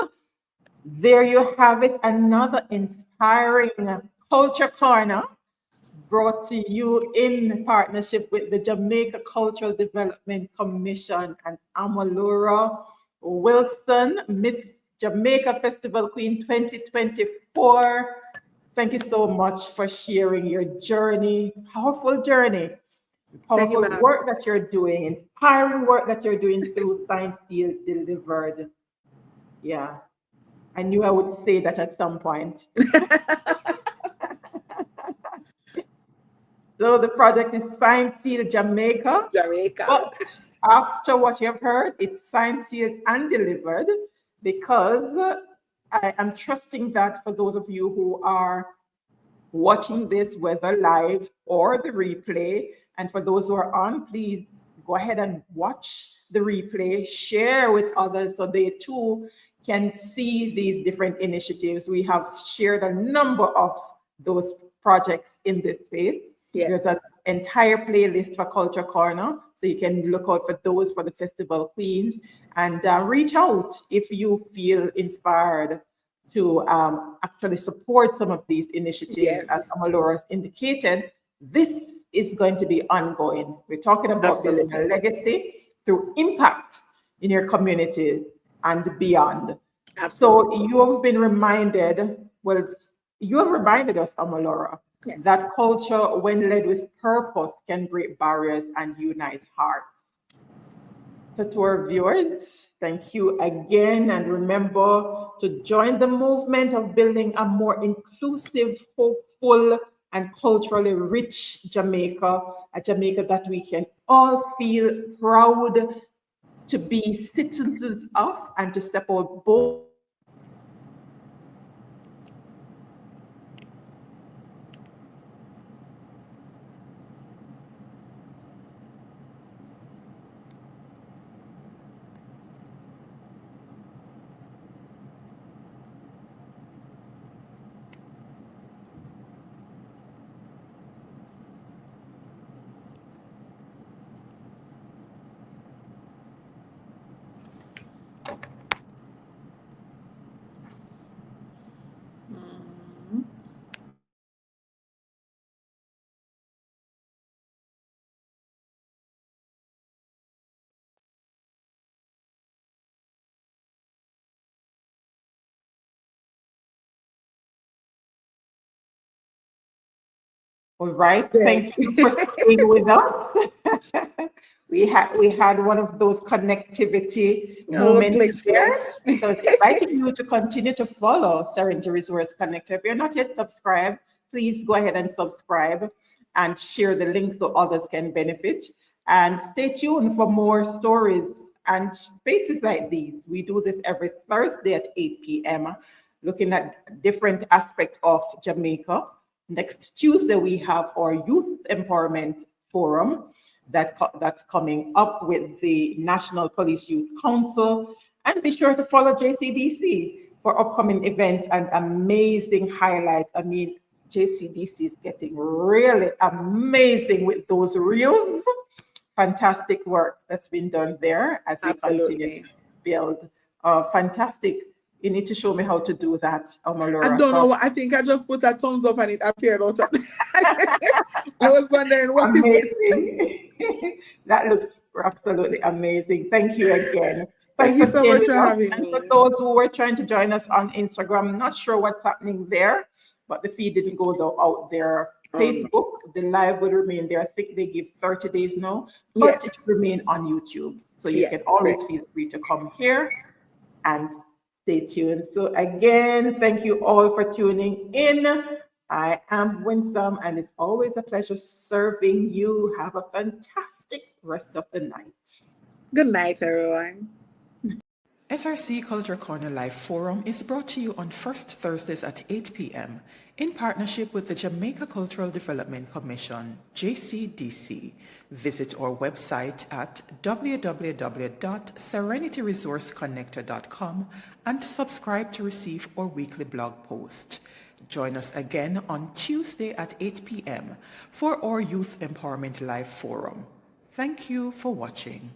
[SPEAKER 1] there you have it, another inspiring culture corner brought to you in partnership with the Jamaica Cultural Development Commission and Amalora Wilson. Miss Jamaica Festival Queen 2024. Thank you so much for sharing your journey, powerful journey,
[SPEAKER 2] Thank you,
[SPEAKER 1] powerful
[SPEAKER 2] ma'am.
[SPEAKER 1] work that you're doing, inspiring work that you're doing through Science Sealed Delivered. Yeah, I knew I would say that at some point. So the project is Science Sealed Jamaica.
[SPEAKER 2] Jamaica.
[SPEAKER 1] But after what you've heard, it's signed, sealed, and delivered because I am trusting that for those of you who are watching this, whether live or the replay, and for those who are on, please go ahead and watch the replay, share with others so they too can see these different initiatives. We have shared a number of those projects in this space.
[SPEAKER 2] Yes.
[SPEAKER 1] There's an entire playlist for Culture Corner, so you can look out for those for the Festival Queens and reach out if you feel inspired to actually support some of these initiatives.
[SPEAKER 2] Yes.
[SPEAKER 1] As Amalora's indicated, this is going to be ongoing. We're talking about building a legacy through impact in your community and beyond.
[SPEAKER 2] Absolutely.
[SPEAKER 1] So you have been reminded, well, you have reminded us, Amalora,
[SPEAKER 2] Yes.
[SPEAKER 1] that culture, when led with purpose, can break barriers and unite hearts. So to our viewers, thank you again. And remember to join the movement of building a more inclusive, hopeful, and culturally rich Jamaica, a Jamaica that we can all feel proud to be citizens of and to step out bold. All right, thank you for staying with us. We had one of those connectivity moments there. So I was inviting you to continue to follow Serenity Resource Connector. If you're not yet subscribed, please go ahead and subscribe and share the links so others can benefit. And stay tuned for more stories and spaces like these. We do this every Thursday at 8 p.m., looking at different aspects of Jamaica. Next Tuesday, we have our Youth Empowerment Forum that's coming up with the National Police Youth Council. And be sure to follow JCDC for upcoming events and amazing highlights. I mean, JCDC is getting really amazing with those reels. Fantastic work that's been done there as we continue to build. Fantastic. You need to show me how to do that, Omolora.
[SPEAKER 2] I don't know. I think I just put a thumbs up and it appeared out. I was wondering what
[SPEAKER 1] amazing. That looks absolutely amazing. Thank you again.
[SPEAKER 2] Thank you so much for having me.
[SPEAKER 1] And for those who were trying to join us on Instagram, I'm not sure what's happening there, but the feed didn't go out there. Facebook, the live will remain there. I think they give 30 days now, but it will remain on YouTube. So you can always feel free to come here and stay tuned. So again, thank you all for tuning in. I am Winsome, and it's always a pleasure serving you. Have a fantastic rest of the night.
[SPEAKER 2] Good night, everyone.
[SPEAKER 1] SRC Culture Corner Live Forum is brought to you on first Thursdays at 8 p.m. in partnership with the Jamaica Cultural Development Commission, JCDC. Visit our website at www.serenityresourceconnector.com and subscribe to receive our weekly blog post. Join us again on Tuesday at 8 p.m. for our Youth Empowerment Live Forum. Thank you for watching.